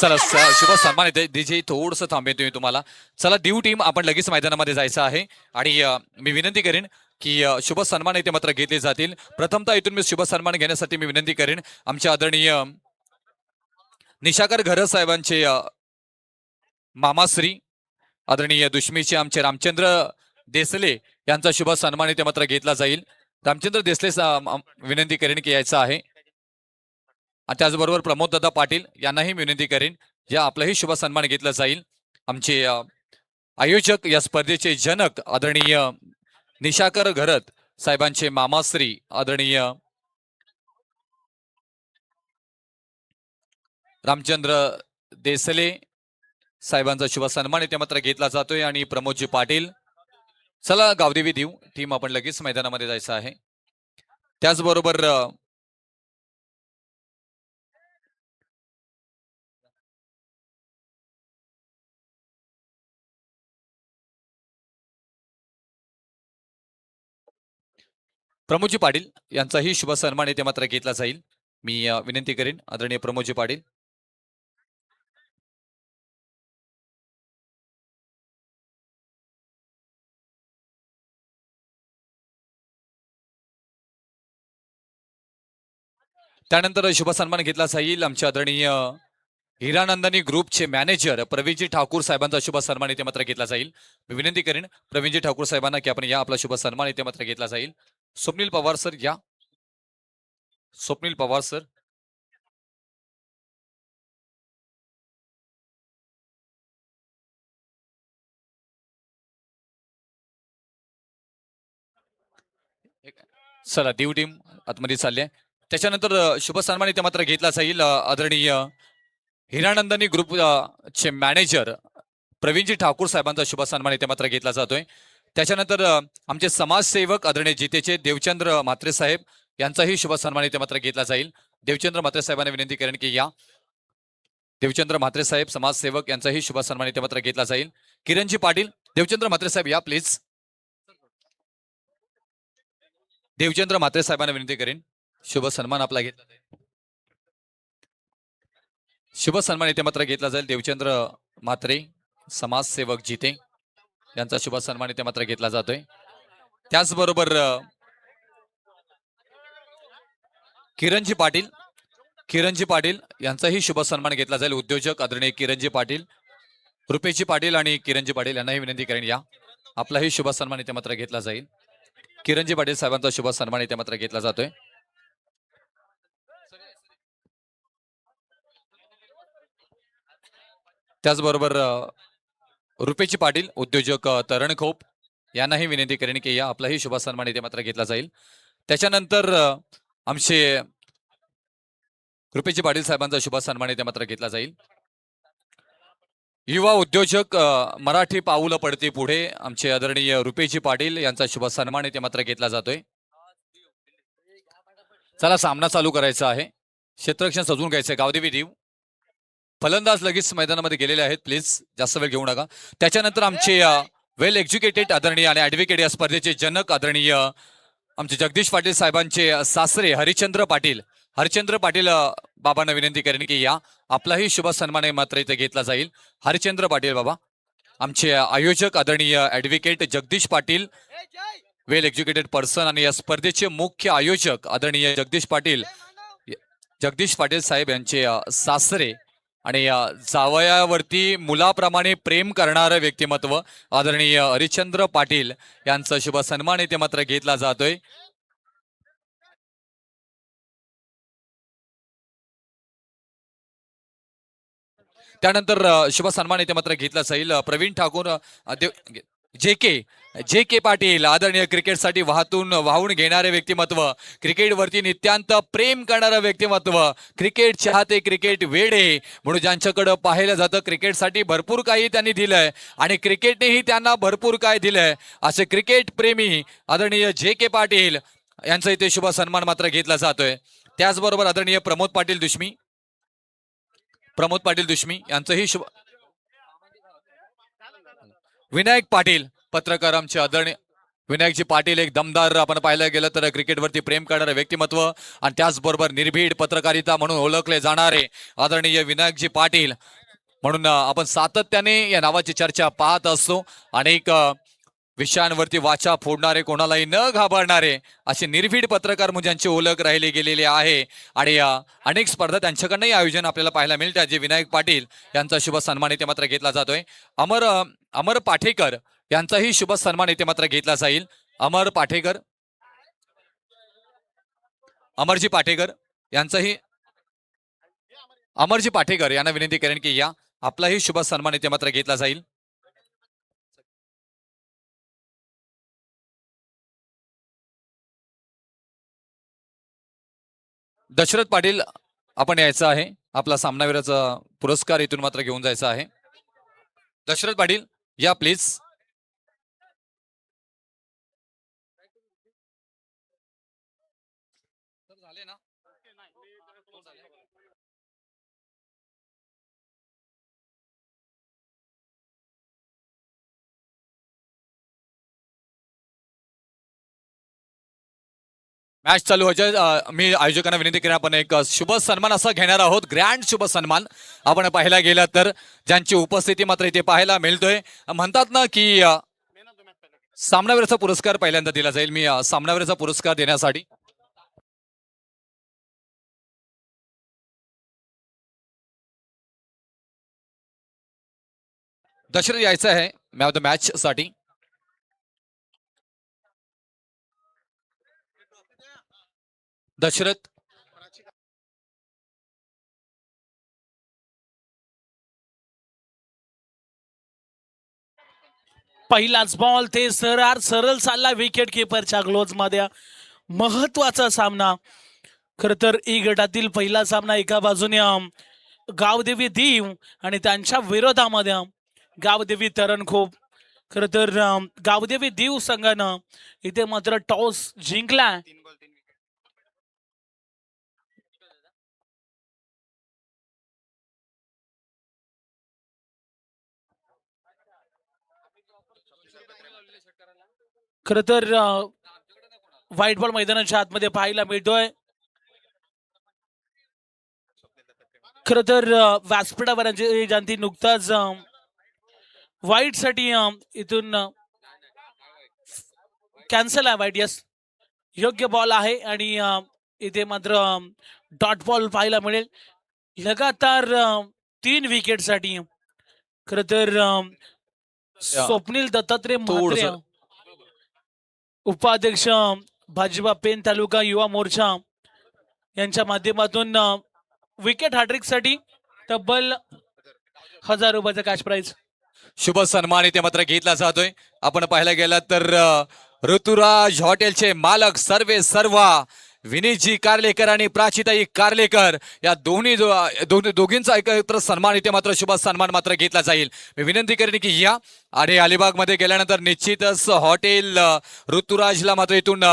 चला शुभ सन्मान येते डीजे थोडंसं थांबेतोय तुम्हाला. चला देऊ टीम आपण लगेच मैदानामध्ये जायचं आहे आणि मी विनंती करेन की शुभ सन्मान येथे मात्र घेतले जातील. प्रथमतः इथून मी शुभ सन्मान घेण्यासाठी मी विनंती करेन आमचे आदरणीय निशाकर घरत साहेबांचे मामाश्री आदरणीय दुश्मीचे आमचे रामचंद्र देसले यांचा शुभ सन्मान इथे मात्र घेतला जाईल. रामचंद्र देसले विनंती करेन की यायचं आहे. त्याचबरोबर प्रमोद दादा पाटील यांनाही विनंती करेन या आपलाही शुभ सन्मान घेतला जाईल. आमचे आयोजक या स्पर्धेचे जनक आदरणीय निशाकर घरत साहेबांचे मामाश्री आदरणीय रामचंद्र देसले साहेबांचा शुभ सन्मान इथे मात्र घेतला जातोय आणि प्रमोदजी पाटील. चला गावदेवी देऊ टीम आपण लगेच मैदानामध्ये जायचं आहे. त्याचबरोबर प्रमोदजी पाटील यांचाही शुभ सन्मान इथे मात्र घेतला जाईल. मी विनंती करेन आदरणीय प्रमोदजी पाटील. त्यानंतर शुभ सन्मान घेतला जाईल आमच्या आदरणीय हिरानंदानी ग्रुपचे मॅनेजर प्रवीणजी ठाकूर साहेबांचा शुभ सन्मान इथे मात्र घेतला जाईल. मी विनंती करेन प्रवीणजी ठाकूर साहेबांना की आपण या आपला शुभ सन्मान इथे मात्र घेतला जाईल. स्वप्नील पवार सर या. स्वप्नील पवार सर. चला देव टीम आतमध्ये चालले. त्याच्यानंतर शुभ सन्मान इथे मात्र घेतला जाईल आदरणीय हिरानंदानी ग्रुप चे मॅनेजर प्रवीणजी ठाकूर साहेबांचा शुभ सन्मान इथे मात्र घेतला जातोय. त्याच्यानंतर आमचे समाजसेवक आदरणीय जितेचे देवचंद्र म्हात्रे साहेब यांचाही शुभ सन्मान इथे मात्र घेतला जाईल. देवचंद्र म्हात्रे साहेबांना विनंती करेन की या. देवचंद्र म्हात्रे साहेब समाजसेवक यांचाही शुभ सन्मान इथे मात्र घेतला जाईल. किरणजी पाटील देवचंद्र म्हात्रे साहेब या प्लीज. देवचंद्र म्हात्रे साहेबांना विनंती करेन शुभ सन्मान आपला घेतला जाईल. शुभ सन्मान इथे मात्र घेतला जाईल. देवचंद्र म्हात्रे समाजसेवक जिते यांचा शुभ सन्मान इथे मात्र घेतला जातोय. त्याचबरोबर किरणजी पाटील किरणजी पाटील यांचाही शुभ सन्मान घेतला जाईल. उद्योजक आदरणीय किरणजी पाटील रुपेशजी पाटील आणि किरणजी पाटील यांनाही विनंती करेन या आपलाही शुभ सन्मान इथे मात्र घेतला जाईल. किरणजी पाटील साहेबांचा शुभ सन्मान इथे मात्र घेतला जातोय. त्याचबरोबर रुपेशजी पाटील उद्योजक तरण खोप यांनाही विनंती करेन की या आपलाही शुभ सन्मान इथे मात्र घेतला जाईल. त्याच्यानंतर आमचे रुपेशजी पाटील साहेबांचा शुभ सन्मान इथे मात्र घेतला जाईल. युवा उद्योजक मराठी पाऊल पडते पुढे आमचे आदरणीय रुपेशजी पाटील यांचा शुभ सन्मान इथे मात्र घेतला जातोय. चला सामना चालू करायचा आहे. क्षेत्ररक्षण सजवून घ्यायचंय. गावदेवी देव फलंदाज लगेच मैदानामध्ये गेलेले आहेत. प्लीज जास्त वेळ घेऊ नका. त्याच्यानंतर आमचे वेल एज्युकेटेड आदरणीय आणि ऍडव्होकेट या स्पर्धेचे जनक आदरणीय आमचे जगदीश पाटील साहेबांचे सासरे हरिचंद्र पाटील बाबांना विनंती करेन की या आपलाही शुभ सन्मान मात्र इथे घेतला जाईल. हरिचंद्र पाटील बाबा आमचे आयोजक आदरणीय ऍडव्होकेट जगदीश पाटील वेल एज्युकेटेड पर्सन आणि या स्पर्धेचे मुख्य आयोजक आदरणीय जगदीश पाटील साहेब यांचे सासरे आणि जावयावरती मुलाप्रमाणे प्रेम करणारं व्यक्तिमत्व आदरणीय हरिचंद्र पाटील यांचा शुभ सन्मान इथे मात्र घेतला जातोय. त्यानंतर शुभ सन्मान इथे मात्र घेतला जाईल. प्रवीण ठाकूर जे के पाटील आदरणीय क्रिकेटसाठी वाहून घेणारे व्यक्तिमत्व, क्रिकेटवरती नित्यांत प्रेम करणारं व्यक्तिमत्व, क्रिकेट चाहते, क्रिकेट वेडे म्हणून ज्यांच्याकडे पाहिलं जातं, क्रिकेटसाठी भरपूर काही त्यांनी दिलंय आणि क्रिकेटनेही त्यांना भरपूर काय दिलंय असे क्रिकेट प्रेमी आदरणीय जे के पाटील यांचा इथे शुभ सन्मान मात्र घेतला जातोय. त्याचबरोबर आदरणीय प्रमोद पाटील दुश्मी यांचंही शुभ. विनायक पाटील पत्रकार आमचे आदरणीय विनायकजी पाटील एक दमदार आपण पाहायला गेलं तर क्रिकेटवरती प्रेम करणारे व्यक्तिमत्व आणि त्याचबरोबर निर्भीड पत्रकारिता म्हणून ओळखले जाणारे आदरणीय विनायकजी पाटील म्हणून आपण सातत्याने या नावाची चर्चा पाहत असतो. अनेक विषयांवरती वाचा फोडणारे, कोणालाही न घाबरणारे असे निर्भीड पत्रकार म्हणजे ज्यांची ओळख राहिली गेलेली आहे. आणि अनेक स्पर्धा त्यांच्याकडनंही आयोजन आपल्याला पाहायला मिळतात. जे विनायक पाटील यांचा शुभ सन्मान इथे मात्र घेतला जातोय. अमर पाठेकर यांचाही शुभ सन्मान इथे मात्र घेतला जाईल. अमरजी पाठेकर यांचाही अमरजी पाठेकर यांना विनंती करेन की या आपलाही शुभ सन्मान इथे मात्र घेतला जाईल. दशरथ पाटील आपण यायचं आहे. आपला सामनावीराचा पुरस्कार इथून मात्र घेऊन जायचा आहे. दशरथ पाटील या प्लीज. झाले ना. मॅच चालू व्हायच्या मी आयोजकांना विनंती करेन आपण एक शुभ सन्मान असा घेणार आहोत. ग्रँड शुभ सन्मान आपण पाहायला गेला तर ज्यांची उपस्थिती मात्र इथे पाहायला मिळतोय. म्हणतात ना की सामनावीराचा पुरस्कार पहिल्यांदा दिला जाईल. मी सामनावीराचा पुरस्कार देण्यासाठी दशरथ यायचं आहे मॅच साठी. दशरथ पहिलाच बॉल ते सरळ चालला विकेट किपरच्या ग्लोव्ज मध्ये. महत्वाचा सामना. खर तर ई गटातील पहिला सामना एका बाजूने गावदेवी दीव आणि त्यांच्या विरोधामध्ये गावदेवी तरणखोप. खर तर गावदेवी दीव संघानं इथे मात्र टॉस जिंकला. खर तर व्हाईट बॉल मैदानाच्या आतमध्ये पाहायला मिळतोय. खर तर व्यासपीठावर ज्यांची नुकताच व्हाईट साठी इथून कॅन्सल आहे. व्हाईट यस योग्य बॉल आहे आणि इथे मात्र डॉट बॉल पाहायला मिळेल. लगातार 3 विकेटसाठी खर तर स्वप्नील दत्तात्रय म्हात्रे उपाध्यक्ष भाजपा पेन तालुका युवा मोर्चा यांच्या माध्यमातून विकेट हॅट्रिक साठी तब्बल 1000 रुपयाचा कॅश प्राइज शुभ सन्मान इथे मात्र घेतला जातोय. आपण पाहायला गेला तर ऋतुराज हॉटेलचे मालक सर्व विनीतजी कार्लेकर आणि प्राचीताई कार्लेकर या दोघींचा एकत्र सन्मान इथे मात्र शुभ सन्मान मात्र घेतला जाईल. मी विनंती करेन की या आणि अलिबाग मध्ये गेल्यानंतर निश्चितच हॉटेल ऋतुराजला मात्र इथून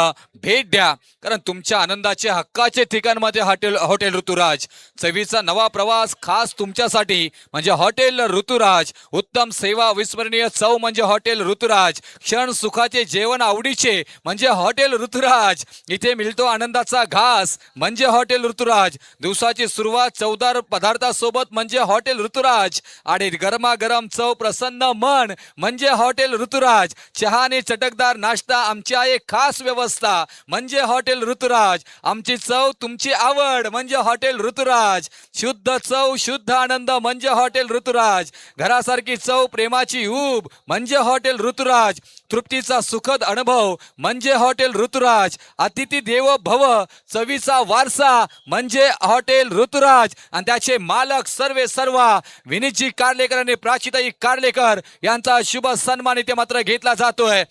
भेट द्या. कारण तुमच्या आनंदाचे हक्काचे ठिकाण मध्ये हॉटेल ऋतुराज. चवीचा नवा प्रवास खास तुमच्यासाठी म्हणजे हॉटेल ऋतुराज. उत्तम सेवा विस्मरणीय चव म्हणजे हॉटेल ऋतुराज. क्षण सुखाचे जेवण आवडीचे म्हणजे हॉटेल ऋतुराज. इथे मिळतो आनंदाचा घास म्हणजे हॉटेल ऋतुराज. दिवसाची सुरुवात चवदार पदार्थासोबत म्हणजे हॉटेल ऋतुराज. आणि गरमागरम चव प्रसन्न मन म्हणजे हॉटेल ऋतुराज. चहाने चटकदार नाश्ता आमची आहे खास व्यवस्था म्हणजे हॉटेल ऋतुराज. आमची चव तुमची आवड म्हणजे हॉटेल ऋतुराज. शुद्ध चव शुद्ध आनंद म्हणजे हॉटेल ऋतुराज. घरासारखी चव प्रेमाची ऊब म्हणजे हॉटेल ऋतुराज. तृप्तीचा सुखद अनुभव म्हणजे हॉटेल ऋतुराज. अतिथी देवो भव चवीचा वारसा म्हणजे हॉटेल ऋतुराज. आणि त्याचे मालक सर्व विनीतजी कार्लेकर आणि प्राचीताई कार्लेकर यांचा शुभ सन्मान इथे मात्र घेतला जातोय.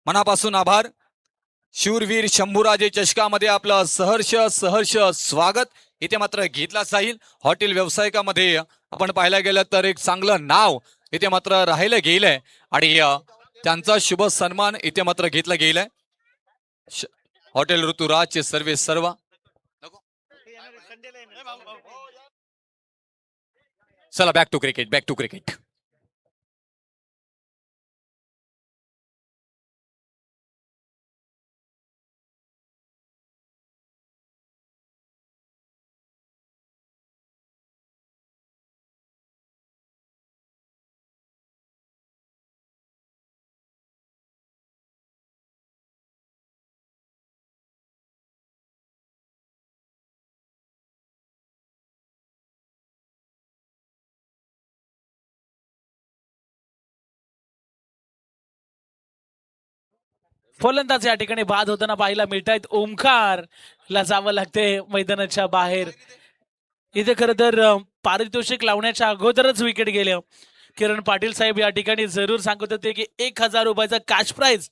मनापासून आभार. शूरवीर शंभूराजे चषकामध्ये आपलं सहर्ष स्वागत इथे मात्र घेतला जाईल. हॉटेल व्यावसायिकामध्ये आपण पाहायला गेलं तर एक चांगलं नाव इथे मात्र राहिलं गेलंय आणि त्यांचा शुभ सन्मान इथे मात्र घेतला गेलाय. हॉटेल ऋतुराजचे सर्व चला बॅक टू क्रिकेट. फलंदाज या ठिकाणी बाद होताना पाहायला मिळत आहेत. ओमकारला जावं लागते मैदानाच्या बाहेर. इथे खरं तर पारितोषिक लावण्याच्या अगोदरच विकेट गेले. किरण पाटील साहेब या ठिकाणी जरूर सांगत होते की 1000 रुपयाचा कॅश प्राइज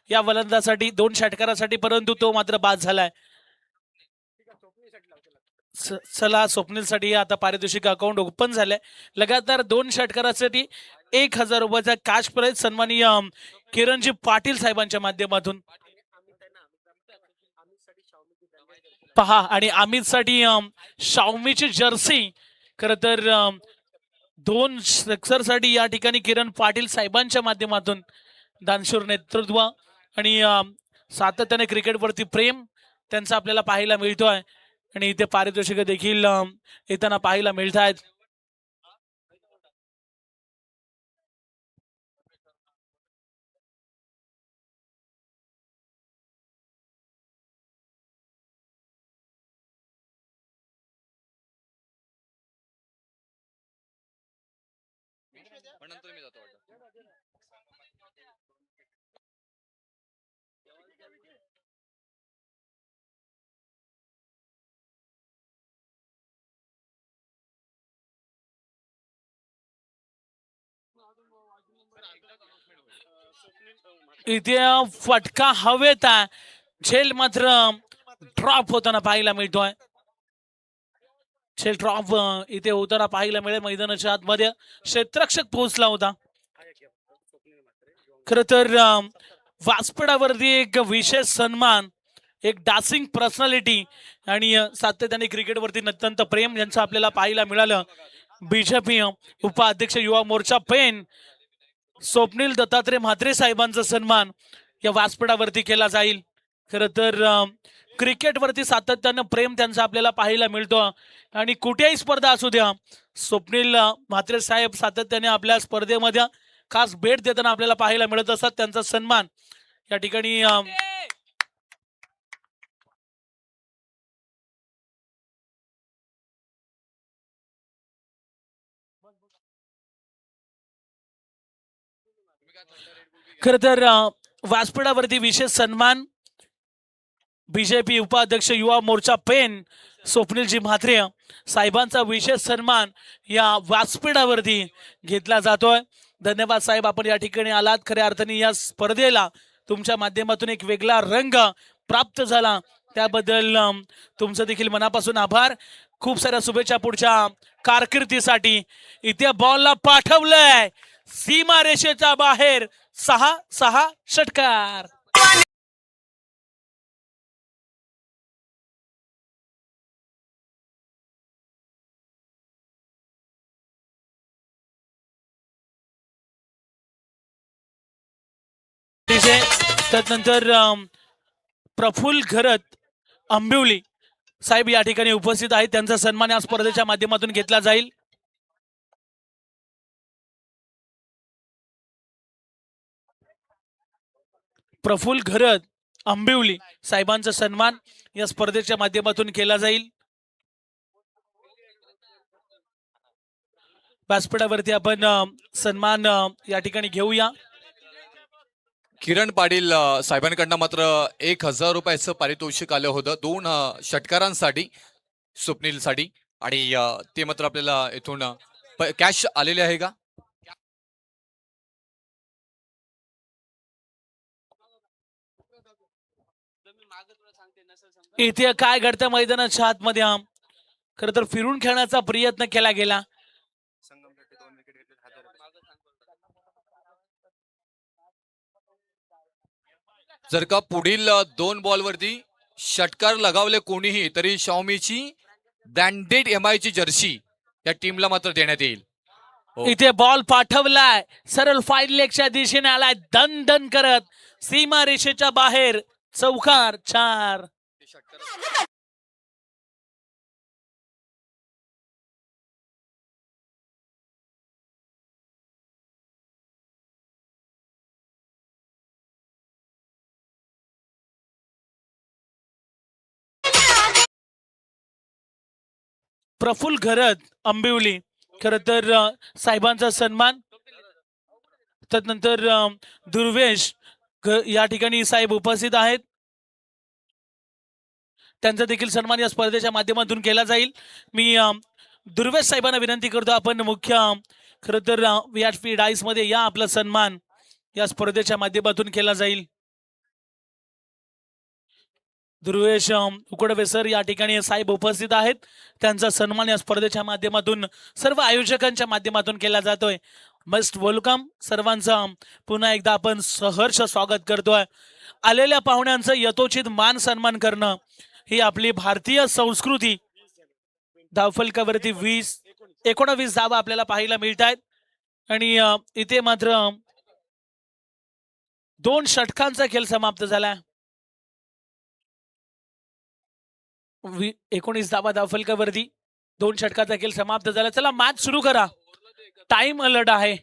या फलंदाजासाठी 2 षटकारासाठी, परंतु तो मात्र बाद झालाय. चला स्वप्नीलसाठी आता पारितोषिक अकाउंट ओपन झालंय. लगातार 2 षटकारासाठी 1000 रुपयाचा कॅश प्राइज सन्माननीय किरणजी पाटील साहेबांच्या माध्यमातून पहा. आणि अमितसाठी शाओमीची जर्सी. खर तर 2 साठी या ठिकाणी किरण पाटील साहेबांच्या माध्यमातून दानशूर नेतृत्व आणि सातत्याने क्रिकेटवरती प्रेम त्यांचा आपल्याला पाहायला मिळतोय. आणि इथे पारितोषिक देखील येताना पाहायला मिळत आहेत. इथे फटका हवेत आहे. झेल मात्र ड्रॉप होताना पाहायला मिळतोय. झेल ड्रॉप इथे होताना पाहायला मिळेल. मैदानाच्या आतमध्ये क्षेत्ररक्षक पोहोचला होता. खर तर व्यासपीठावरती एक विशेष सन्मान, एक डासिंग पर्सनॅलिटी आणि सातत्याने क्रिकेटवरती अत्यंत प्रेम यांचं आपल्याला पाहायला मिळालं. बीजेपी उपाध्यक्ष युवा मोर्चा पेन स्वप्नील दत्तात्रय म्हात्रे साहेबांचा सन्मान या व्यासपीठावरती केला जाईल. खर तर क्रिकेटवरती सातत्यानं प्रेम त्यांचा आपल्याला पाहायला मिळतो. आणि कुठेही स्पर्धा असू द्या, स्वप्नील म्हात्रे साहेब सातत्याने आपल्या स्पर्धेमध्ये खास भेट देताना आपल्याला पाहायला मिळत असतात. त्यांचा सन्मान या ठिकाणी खर तर व्यासपीठावरती विशेष सन्मान बीजेपी उपाध्यक्ष युवा मोर्चा पेन स्वप्नीलजी म्हात्रे साहेबांचा विशेष सन्मान या व्यासपीठावरती घेतला जातोय. धन्यवाद साहेब, आपण या ठिकाणी आलात. खऱ्या अर्थाने या स्पर्धेला तुमच्या माध्यमातून एक वेगळा रंग प्राप्त झाला, त्याबद्दल तुमचं देखील मनापासून आभार. खूप साऱ्या शुभेच्छा पुढच्या कारकिर्दीसाठी. इथे बॉलला पाठवलंय सीमा रेषेच्या बाहेर. 6 षटकार. त्यानंतर प्रफुल्ल घरत आंबिवली साहेब या ठिकाणी उपस्थित आहेत. त्यांचा सन्मान या स्पर्धेच्या माध्यमातून घेतला जाईल. प्रफुल्ल घरत आंबिवली साहेबांचा सन्मान या स्पर्धेच्या माध्यमातून केला जाईल. व्यासपीठावरती आपण सन्मान या ठिकाणी घेऊया. किरण पाटील साहेबांकडनं मात्र 1000 रुपयाचं पारितोषिक आलं होतं 2 षटकारांसाठी स्वप्नीलसाठी. आणि ते मात्र आपल्याला इथून कॅश आलेले आहे का? इथे काय घडतं मैदानाच्या आतमध्ये? खर तर फिरून खेळण्याचा प्रयत्न केला गेला. जर का पुढील 2 बॉलवरती षटकार लगावले कोणीही, तरी शाओमीची ब्रँडेड MI ची जर्सी या टीमला मात्र देण्यात येईल. इथे बॉल पाठवलाय, सरळ फाईन लेगच्या दिशेने आलाय, दन दन करत सीमा रेषेच्या बाहेर. चौकार 4. प्रफुल्ल घरत आंबिवली खर तर साहेबांचा सन्मान. त्यानंतर दुर्वेश या ठिकाणी साहेब उपस्थित आहेत. त्यांचा देखील सन्मान या स्पर्धेच्या माध्यमातून केला जाईल. मी दुर्वेश साहेबांना विनंती करतो, आपण मुख्य खरं तर व्हीआयपी डाईस मध्ये या, आपला सन्मान या स्पर्धेच्या माध्यमातून केला जाईल. दुर्वेश उकडवे सर या ठिकाणी साहेब उपस्थित आहेत. त्यांचा सन्मान या स्पर्धेच्या माध्यमातून सर्व आयोजकांच्या माध्यमातून केला जातोय. मस्ट वेलकम सर्वांचं पुन्हा एकदा आपण सहर्ष स्वागत करतोय. आलेल्या पाहुण्यांचं यथोचित मान सन्मान करणं ही आपली भारतीय संस्कृती. धावफलकावरती 19 धावा आपल्याला पाहायला मिळत आहेत आणि इथे मात्र 2 षटकांचा खेळ समाप्त झाला. 19 धावा धावफलकावरती 2 षटकाचा खेळ समाप्त झाला. चला मॅच सुरू करा, टाइम अलर्ट आहे.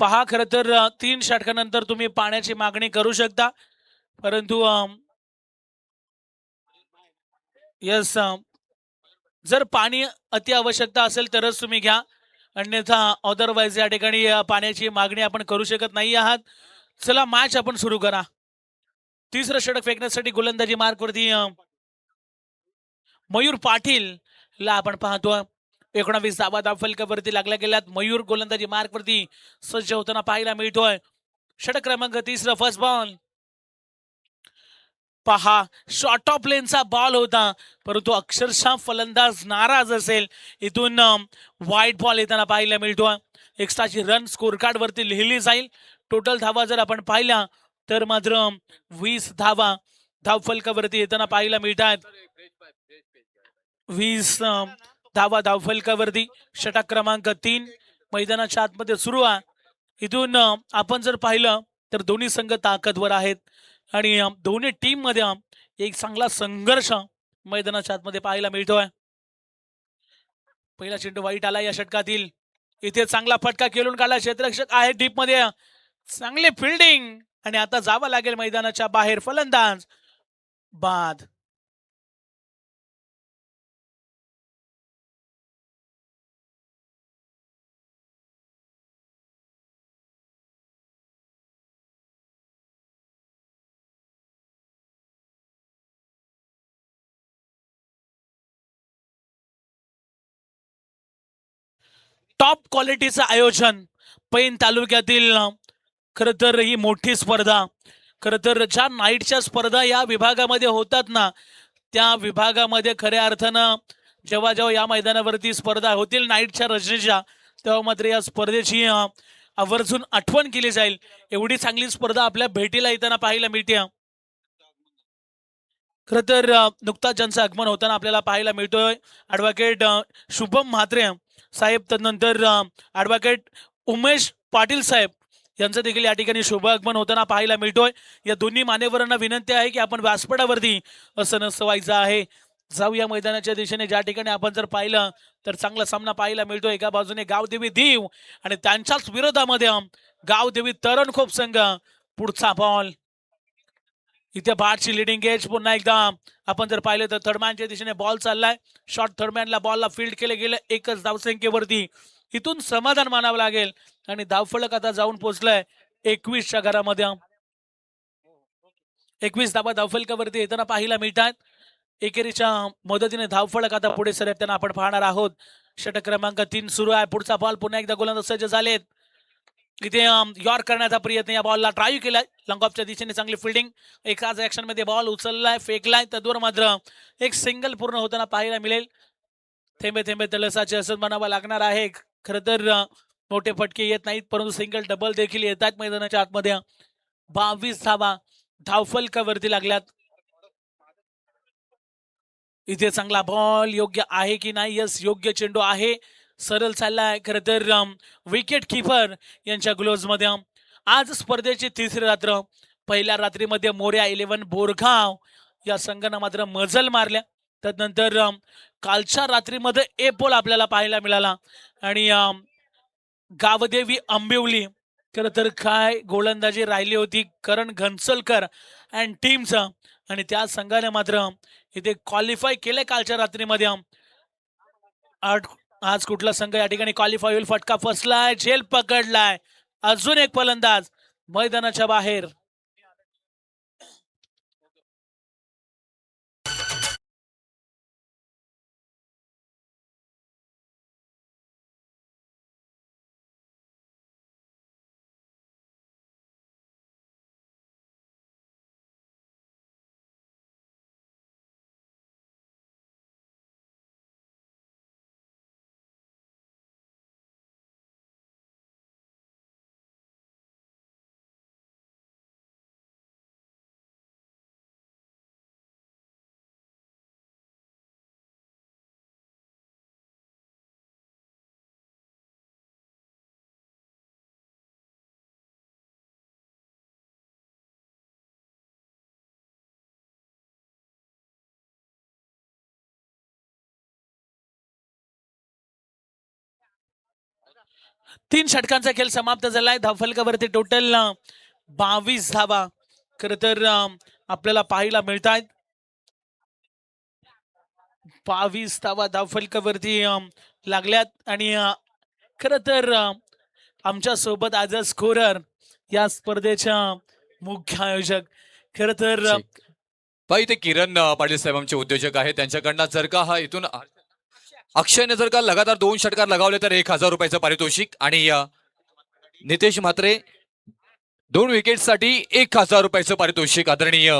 पहा, खरं तर 3 षटकानंतर तुम्ही पाण्याची मागणी करू शकता, परंतु यस जर पाणी अति आवश्यकता असेल तरच तुम्ही घ्या, अन्यथा अदरवाईज या ठिकाणी पाण्याची मागणी आपण करू शकत नाही आहात. चला मॅच आपण सुरू करा. तिसरं षटक फेकण्यासाठी गोलंदाजी मार्कवरती मयूर पाटील ला आपण पाहतो. 19 धावा धावफलकावरती लागल्या गेल्यात. मयूर गोलंदाजी मार्कवरती सज्ज होताना पाहायला मिळतोय. षटक क्रमांक 3 फर्स्ट बॉल. पहा, शॉर्ट ऑफ लेनचा बॉल होता, परंतु अक्षरशः फलंदाज नाराज असेल. इथून वाईट बॉल येताना पाहायला मिळतो. एक्स्ट्राची रन स्कोर कार्ड वरती लिहिली जाईल. टोटल धावा जर आपण पाहिल्या तर मात्र 20 धावा धावफलकावरती येताना पाहायला मिळतात. 20 धावा धावफलकावरती. षटक क्रमांक 3 मैदानाच्या आतमध्ये सुरू आहे. इथून आपण जर पाहिलं तर दोन्ही संघ ताकदवर आहेत आणि दोन्ही टीम मध्ये एक चांगला संघर्ष मैदानाच्या आतमध्ये पाहायला मिळतोय. पहिला चेंडू वाईट आला या षटकातील. इथे चांगला फटका खेळून काढला, क्षेत्ररक्षक आहे डीप मध्ये, चांगली फिल्डिंग आणि आता जावं लागेल मैदानाच्या बाहेर. फलंदाज बाद. टॉप क्वालिटीचं आयोजन पैन तालुक्यातील. खरं तर ही मोठी स्पर्धा, खरं तर ज्या नाईटच्या स्पर्धा या विभागामध्ये होतात ना, त्या विभागामध्ये खऱ्या अर्थानं जेव्हा जेव्हा या मैदानावरती स्पर्धा होतील नाईटच्या रजनीच्या, तेव्हा मात्र या स्पर्धेची आवर्जून आठवण केली जाईल. एवढी चांगली स्पर्धा आपल्या भेटीला येताना पाहायला मिळते. खरं तर नुकताच ज्यांचं आगमन होताना आपल्याला पाहायला मिळतोय ॲडव्होकेट शुभम म्हात्रे साहेब, त्यानंतर ॲडव्होकेट उमेश पाटील साहेब यांचं देखील या ठिकाणी शुभ आगमन होताना पाहायला मिळतोय. या दोन्ही मान्यवरांना विनंती आहे की आपण व्यासपीठावरती असं नसं व्हायचं आहे. जाऊया मैदानाच्या दिशेने. ज्या ठिकाणी आपण जर पाहिलं तर चांगला सामना पाहायला मिळतो. एका बाजूने गावदेवी दीव आणि त्यांच्याच विरोधामध्ये गावदेवी तरण खोप संघ. पुढचा बॉल. इथे बाटची लिडिंग एज. पुन्हा एकदा आपण जर पाहिलं तर थर्डमॅनच्या दिशेने बॉल चाललाय. शॉर्ट थर्डमॅनला बॉलला फील्ड केले गेले एकच धावसंख्येवरती. इथून समाधान मानावं लागेल आणि धावफलक आता जाऊन पोहोचलाय 21च्या घरामध्ये. 21 धावा धावफलकावरती येताना पाहायला मिळतात. एकेरीच्या मदतीने धावफलक आता पुढे सरकताना आपण पाहणार आहोत. षटक क्रमांक 3 सुरू आहे. पुढचा बॉल. पुन्हा एकदा गोलंदाज सज्ज झालेत. इथे यॉर्क करण्याचा प्रयत्न. या बॉलला ड्राईव्ह केलाय लॉंगऑफच्या दिशेने. चांगली फिल्डिंग. एकाच ऍक्शन मध्ये बॉल उचललाय, फेकलाय, तद्वर मात्र एक सिंगल पूर्ण होताना पाहायला मिळेल. थेंबे थेंबे तळसाचे असं म्हणावं लागणार आहे. खरं तर मोठे फटके येत नाहीत, परंतु सिंगल डबल देखील येतात मैदानाच्या आतमध्ये. 22 धावा धावफलकावरती लागल्यात. इथे चांगला बॉल योग्य आहे की नाही? यस, योग्य चेंडू आहे. सरळ चाललाय. खरं तर विकेट किपर यांच्या ग्लोव्ज मध्ये. आज स्पर्धेची तिसरी रात्र. पहिल्या रात्रीमध्ये मोर्या 11 बोरगाव या संघानं मात्र मजल मारल्या. त्यानंतर कालच्या रात्रीमध्ये ए पोल आपल्याला पाहायला मिळाला आणि गावदेवी आंबिवली. खरं तर काय गोलंदाजी राहिली होती करण घनसलकर अँड टीमचं, आणि त्या संघाने मात्र इथे क्वालिफाय केले कालच्या रात्रीमध्ये. आज कुठला संघ या ठिकाणी क्वालिफाय होईल? फटका फसलाय, झेल पकडलाय. अजून एक फलंदाज मैदानाच्या बाहेर. तीन षटकांचा खेळ समाप्त झालाय. धावफलकावरती टोटल 22 धावा खर तर आपल्याला पाहायला मिळत आहेत. 22 धावा धावफलकावरती लागल्यात आणि खर तर आमच्या सोबत आज स्कोरर या स्पर्धेच्या मुख्य आयोजक खर तर बाई ते किरण पाटील साहेब आमचे उद्योजक आहेत. त्यांच्याकडनं जर का हा इथून अक्षयने जर का लगातार 2 षटकार लगावले तर 1000 रुपयाचं पारितोषिक आणि नितेश म्हात्रे 2 विकेटसाठी 1000 रुपयाचं पारितोषिक आदरणीय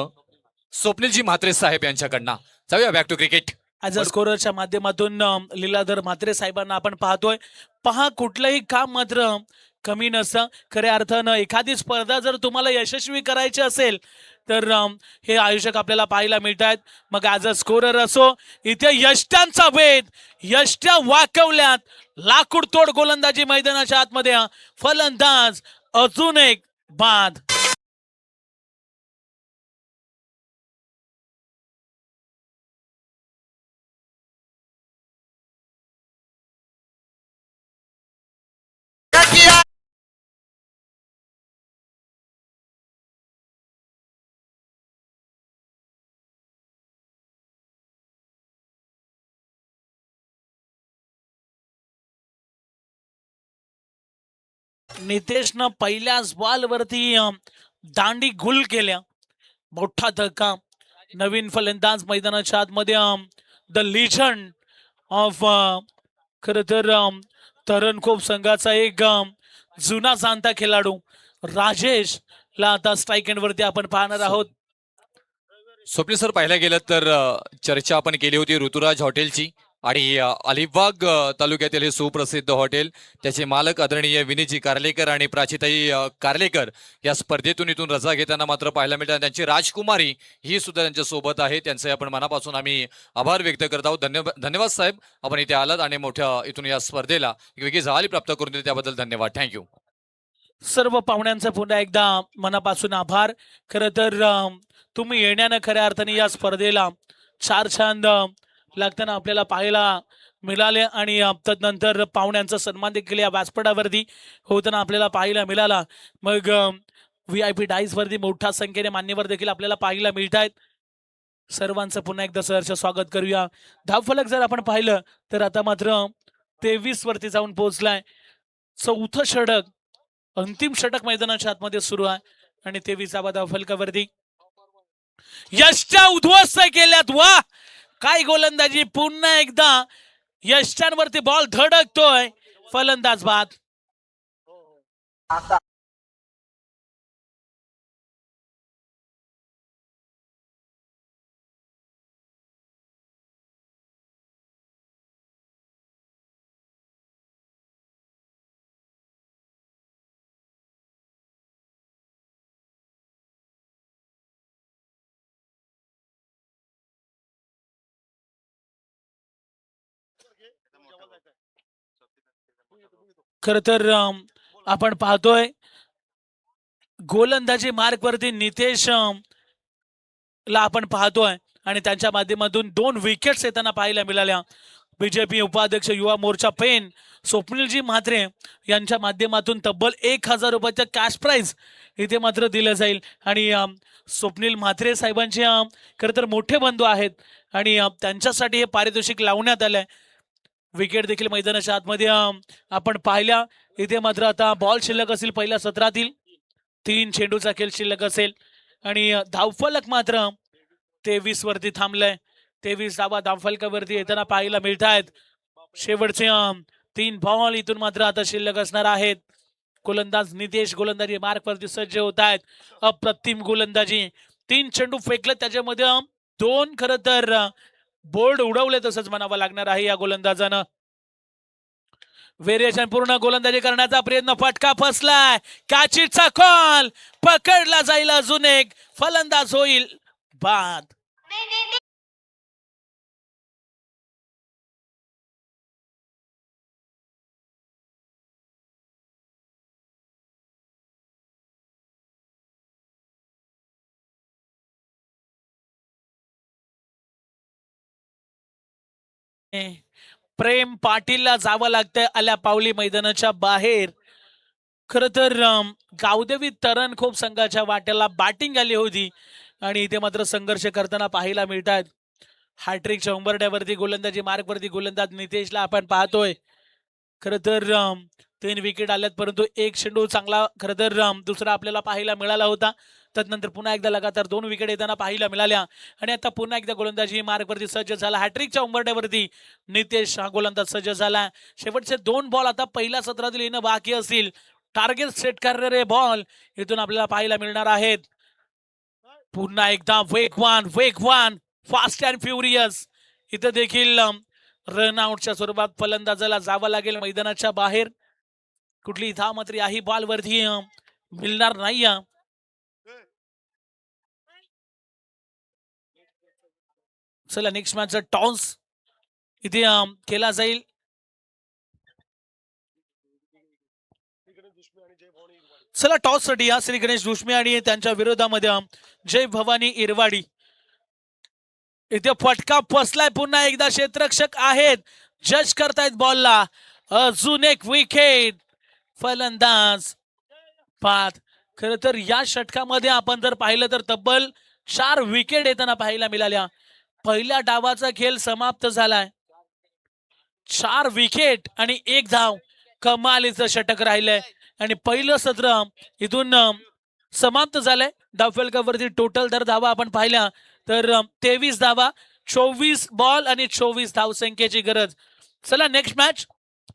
स्वप्नीलजी म्हात्रे साहेब यांच्याकडनं. जाऊया बॅक टू क्रिकेट. आज स्कोररच्या माध्यमातून लीलाधर म्हात्रे साहेबांना आपण पाहतोय. पहा, कुठलंही काम मात्र कमी नसतं. खऱ्या अर्थानं एखादी स्पर्धा जर तुम्हाला यशस्वी करायची असेल तर हे आयोजक आपल्याला पाहायला मिळत आहेत. मग आज स्कोरर असो, इथे यष्ट्यांचा वेध, यष्ट्या वाकवल्यात. लाकूड तोड गोलंदाजी मैदानाच्या आतमध्ये. फलंदाज अजून एक बाद. नितेशनं पहिल्याच बॉलवरती दांडी गुल केल्या. मोठा धक्का. नवीन फलंदाज मैदानाच्या आतमध्ये द लिजंड ऑफ खर तर तरणखोप संघाचा एक जुना जाणता खेळाडू राजेश ला आता स्ट्राईक एंड वरती आपण पाहणार आहोत. स्वप्नील सर, पाहायला गेलं तर चर्चा आपण केली होती ऋतुराज हॉटेलची आणि अलिबाग तालुक्यातील हे सुप्रसिद्ध हॉटेल, त्याचे मालक आदरणीय विनीजी कार्लेकर आणि प्राचीताई कार्लेकर या स्पर्धेतून इथून रजा घेताना मात्र पाहायला मिळतात. त्यांची राजकुमारी ही सुद्धा त्यांच्या सोबत आहे. त्यांचे आपण मनापासून आम्ही आभार व्यक्त करत आहोत. धन्यवाद साहेब, आपण इथे आलात आणि मोठ्या इथून या स्पर्धेला वेगळी झाली प्राप्त करून दिली त्याबद्दल धन्यवाद. थँक्यू. सर्व पाहुण्यांचा पुन्हा एकदा मनापासून आभार. खरं तर तुम्ही येण्यानं खऱ्या अर्थाने या स्पर्धेला चार छान लागताना आपल्याला पाहायला मिळाले आणि तदनंतर पाहुण्यांचा सन्मान देखील या व्यासपीठावरती होताना आपल्याला पाहायला मिळाला. मग VIP डाईस वरती मोठ्या संख्येने मान्यवर देखील आपल्याला पाहायला मिळत आहेत. सर्वांचं पुन्हा एकदा सहर्ष स्वागत करूया. धावफलक जर आपण पाहिलं तर आता मात्र 23 वरती जाऊन पोहोचलाय. चौथं षटक, अंतिम षटक मैदानाच्या आतमध्ये सुरू आहे आणि 23 धावफलकावरती यष्ट्या उद्ध्वस्त केल्यात. वा, काय गोलंदाजी. पुन्हा एकदा यष्ट्यांवरती बॉल धडकतोय. फलंदाज बाद. खर तर आपण पाहतोय गोलंदाजी मार्ग वरती नितेश ला आपण पाहतोय आणि त्यांच्या माध्यमातून 2 विकेट्स येताना पाहायला मिळाल्या. बीजेपी उपाध्यक्ष युवा मोर्चा पेन स्वप्नीलजी म्हात्रे यांच्या माध्यमातून तब्बल 1000 रुपयाचं कॅश प्राइज इथे मात्र दिलं जाईल आणि स्वप्नील म्हात्रे साहेबांचे खरं तर मोठे बंधू आहेत आणि त्यांच्यासाठी हे पारितोषिक लावण्यात आलंय. विकेट देखील मैदानाच्या आतमध्ये आपण पाहिल्या. इथे मात्र आता बॉल शिल्लक असेल पहिल्या सत्रातील 3 चेंडूचा खेळ शिल्लक असेल आणि धावफलक मात्र 23 वरती थांबलाय. 23 धावा धावफलकावरती येताना पाहायला मिळत आहेत. शेवटचे 3 बॉल इथून मात्र आता शिल्लक असणार आहेत. गोलंदाज नितेश गोलंदाजी मार्कवरती सज्ज होत आहेत. अप्रतिम गोलंदाजी. 3 चेंडू फेकले त्याच्यामध्ये 2 खरं तर बोर्ड उडवले तसंच म्हणावं लागणार आहे या गोलंदाजानं. व्हेरिएशन पूर्ण गोलंदाजी करण्याचा प्रयत्न, फटका फसलाय. कॅचीचा कॉल, पकडला जाईल. अजून एक फलंदाज होईल बाद. प्रेम पाटीलला जावं लागतंय आल्या पावली मैदानाच्या बाहेर. खर तर गावदेवी तरण खूप संघाच्या वाट्याला बॅटिंग आली होती आणि इथे मात्र संघर्ष करताना पाहायला मिळतात. हॅट्रिकच्या उंबरड्यावरती गोलंदाजी मार्कवरती गोलंदाज नितेशला आपण पाहतोय. खर तर 3 विकेट आल्यात परंतु एक चेंडू चांगला खर तर दुसरा आपल्याला पाहायला मिळाला होता. त्यानंतर पुन्हा एकदा लगातार 2 विकेट येताना पाहायला मिळाल्या आणि आता पुन्हा एकदा गोलंदाजी मार्कवरती सज्ज झाला. हॅट्रिकच्या उंबरड्यावरती नितेश हा गोलंदाज सज्ज झाला. शेवटचे 2 बॉल आता पहिल्या सत्रातील येणं बाकी असतील. टार्गेट सेट करणारे बॉल इथून आपल्याला पाहायला मिळणार आहेत. पुन्हा एकदा वेगवान फास्ट अँड फ्युरियस. इथं देखील रन आउटच्या स्वरूपात फलंदाजाला जावं लागेल मैदानाच्या बाहेर. कुठली धाव मात्र याही बॉलवरती मिळणार नाही. चला नेक्स्ट मॅचचा टॉस इथे केला जाईल. चला टॉस साठी या श्री गणेश दुष्मी आणि त्यांच्या विरोधामध्ये जय भवानी इरवाडी. इथे फटका फसलाय. पुन्हा एकदा क्षेत्ररक्षक आहेत, जज करतायत बॉलला. अजून एक विकेट, फलंदाज बाद. खर तर या षटकामध्ये आपण जर पाहिलं तर तब्बल 4 विकेट येताना पाहायला मिळाल्या. पहिल्या डावाचा खेळ समाप्त झालाय. 4 विकेट आणि 1 धाव. कमालीचं षटक राहिलंय आणि पहिलं सत्र इथून समाप्त झालंय. धावफलकावरती टोटल जर धावा आपण पाहिल्या तर 23 धावा, 24 बॉल आणि 24 धावसंख्येची गरज. चला नेक्स्ट मॅच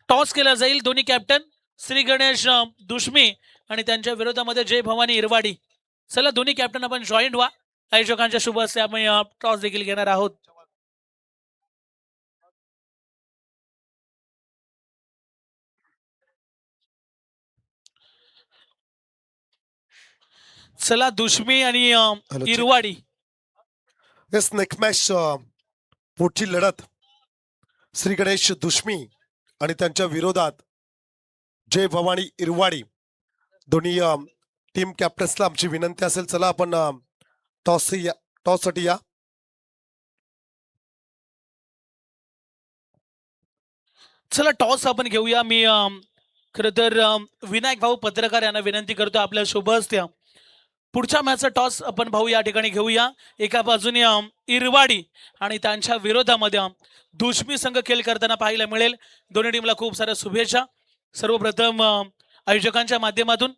टॉस केला जाईल. दोन्ही कॅप्टन श्री गणेश दुष्मी आणि त्यांच्या विरोधामध्ये जय भवानी इरवाडी. चला दोन्ही कॅप्टन आपण जॉईंट व्हा. आयोजकांच्या शुभ हस्ते आपण टॉस देखील घेणार आहोत. चला दुष्मी आणि इरवाडी. येस नेक्स्ट मॅच पुढची लढत श्री गणेश दुष्मी आणि त्यांच्या विरोधात जय भवानी इरवाडी. दोन्ही टीम कॅप्टन्सला आमची विनंती असेल, चला आपण टॉससाठी या. चला टॉस आपण घेऊया. मी खर तर विनायक भाऊ पत्रकार यांना विनंती करतो आपल्या शुभ हस्ते पुढच्या मॅचचा टॉस आपण भाऊ या ठिकाणी घेऊया. एका बाजूने इरवाडी आणि त्यांच्या विरोधामध्ये दुष्मी संघ खेळ करताना पाहायला मिळेल. दोन्ही टीमला खूप साऱ्या शुभेच्छा. सर्वप्रथम आयोजकांच्या माध्यमातून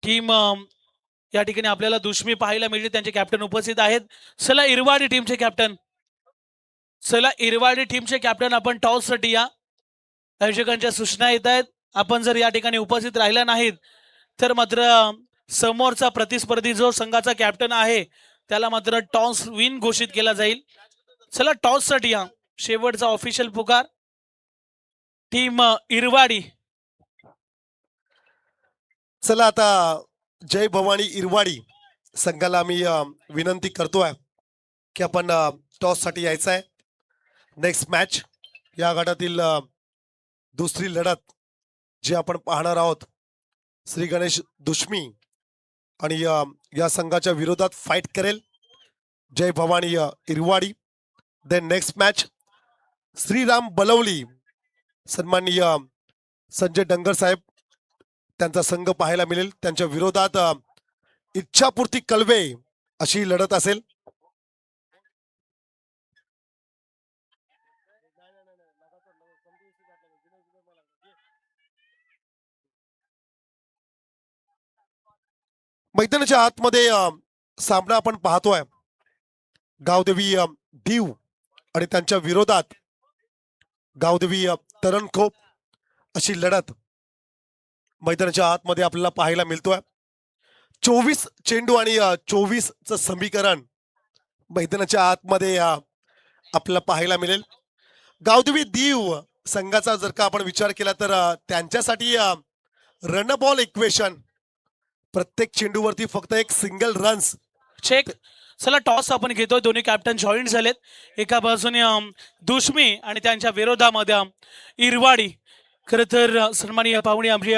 टीम या ठिकाणी आपल्याला दुष्मी पाहायला मिळते. त्यांचे कॅप्टन उपस्थित आहेत. चला इरवाडी टीमचे कॅप्टन आपण टॉस साठी या. आयोजकांच्या सूचना येत आहेत. आपण जर या ठिकाणी उपस्थित राहिला नाहीत तर मात्र समोरचा प्रतिस्पर्धी जो संघाचा कॅप्टन आहे त्याला मात्र टॉस विन घोषित केला जाईल. चला टॉस साठी या. शेवटचा ऑफिशियल पुकार टीम इरवाडी. चला आता जय भवानी इरवाडी संघाला आम्ही विनंती करतोय की आपण टॉससाठी यायचं आहे. नेक्स्ट मॅच या गटातील दुसरी लढत जी आपण पाहणार आहोत, श्री गणेश दुष्मी आणि या संघाच्या विरोधात फाईट करेल Jai Bhavani Irwadi. Then next match Shriram Balavali सन्माननीय संजय डंगर साहेब त्यांचा संघ पाहायला मिळेल. त्यांच्या विरोधात इच्छापूर्ती कलवे अशी लढत असेल. मैदानाच्या आतमध्ये सामना आपण पाहतोय. गावदेवी दीव आणि त्यांच्या विरोधात गावदेवी तरणखोप अशी लढत मैदानाच्या आतमध्ये आपल्याला पाहायला मिळतोय. 24 चेंडू आणि 24चं समीकरण मैदानाच्या आतमध्ये आपल्याला पाहायला मिळेल. गावदेवी दीव संघाचा जर का आपण विचार केला तर त्यांच्यासाठी रन बॉल इक्वेशन, प्रत्येक चेंडूवरती फक्त एक सिंगल रन्स. चेक. चला टॉस आपण घेतोय. दोन्ही कॅप्टन जॉईंट झालेत. एका बाजूने दुश्मी आणि त्यांच्या विरोधामध्ये इरवाडी. खरं तर सन्माननीय पाहुणे आमचे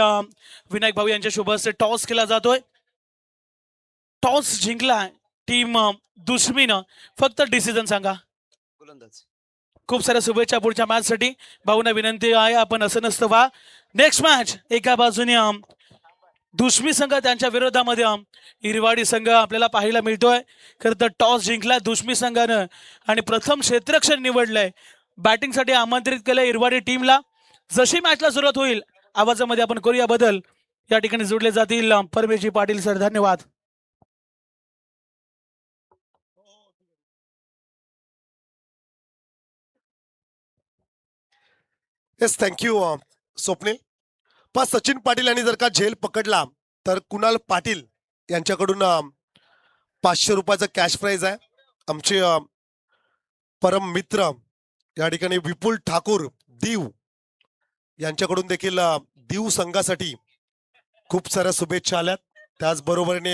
विनायक भाऊ यांच्या शुभ हस्ते टॉस केला जातोय. टॉस जिंकला टीम दुश्मीनं. फक्त डिसिजन सांगा. खूप साऱ्या शुभेच्छा पुढच्या मॅच साठी. भाऊंना विनंती आहे आपण असं नसतं व्हा. नेक्स्ट मॅच एका बाजूने दुश्मी संघ, त्यांच्या विरोधामध्ये इरवाडी संघ आपल्याला पाहायला मिळतोय. खरं तर टॉस जिंकला दुश्मी संघानं आणि प्रथम क्षेत्ररक्षण निवडलंय. बॅटिंगसाठी आमंत्रित केलं इरवाडी टीमला. जशी मॅचला सुरुवात होईल आवाजामध्ये आपण करूया बदल. या ठिकाणी जोडले जातील परमेशजी पाटील सर. धन्यवाद. Yes, thank you Swapnil. पण सचिन पाटील यांनी जर का झेल पकडला तर कुणाल पाटील यांच्याकडून 500 रुपयाचं कॅश प्राइज आहे. आमचे परम मित्र या ठिकाणी विपुल ठाकूर दीव यांच्याकडून देखील दीव संघासाठी खूप साऱ्या शुभेच्छा आल्यात. त्याचबरोबरीने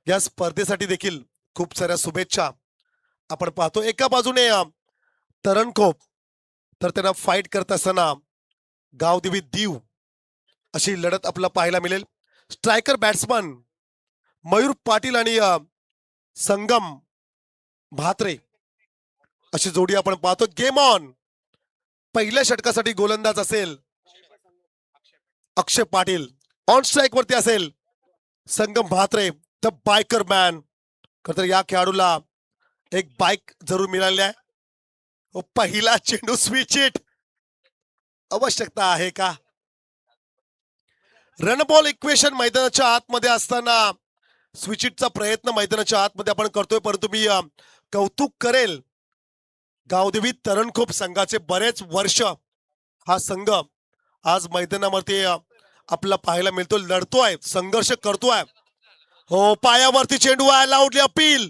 या स्पर्धेसाठी देखील खूप साऱ्या शुभेच्छा आपण पाहतो. एका बाजूने तरणखोप, तर त्यांना फाईट करत असताना गावदेवी दीव अशी लढत आपल्याला पाहायला मिळेल. स्ट्रायकर बॅट्समन मयूर पाटील आणि संगम भात्रे अशी जोडी आपण पाहतो. Game on. पहिल्या षटकासाठी गोलंदाज असेल अक्षय पाटील. ऑन स्ट्राईक वरती असेल संगम भात्रे, द बायकर मॅन. खरं तर या खेळाडूला एक बाईक जरूर मिळाली आहे. पहिला चेंडू स्विच हिट, आवश्यकता आहे का? रन बॉल इक्वेशन मैदानाच्या आतमध्ये असताना स्विच हिटचा प्रयत्न मैदानाच्या आतमध्ये आपण करतोय. परंतु मी कौतुक करेल गावदेवी तरणखोप संघाचे. बरेच वर्ष हा संघ आज मैदानावरती आपल्याला पाहायला मिळतो, लढतोय, संघर्ष करतोय. हो, पायावरती चेंडू आहे. Loudly appeal.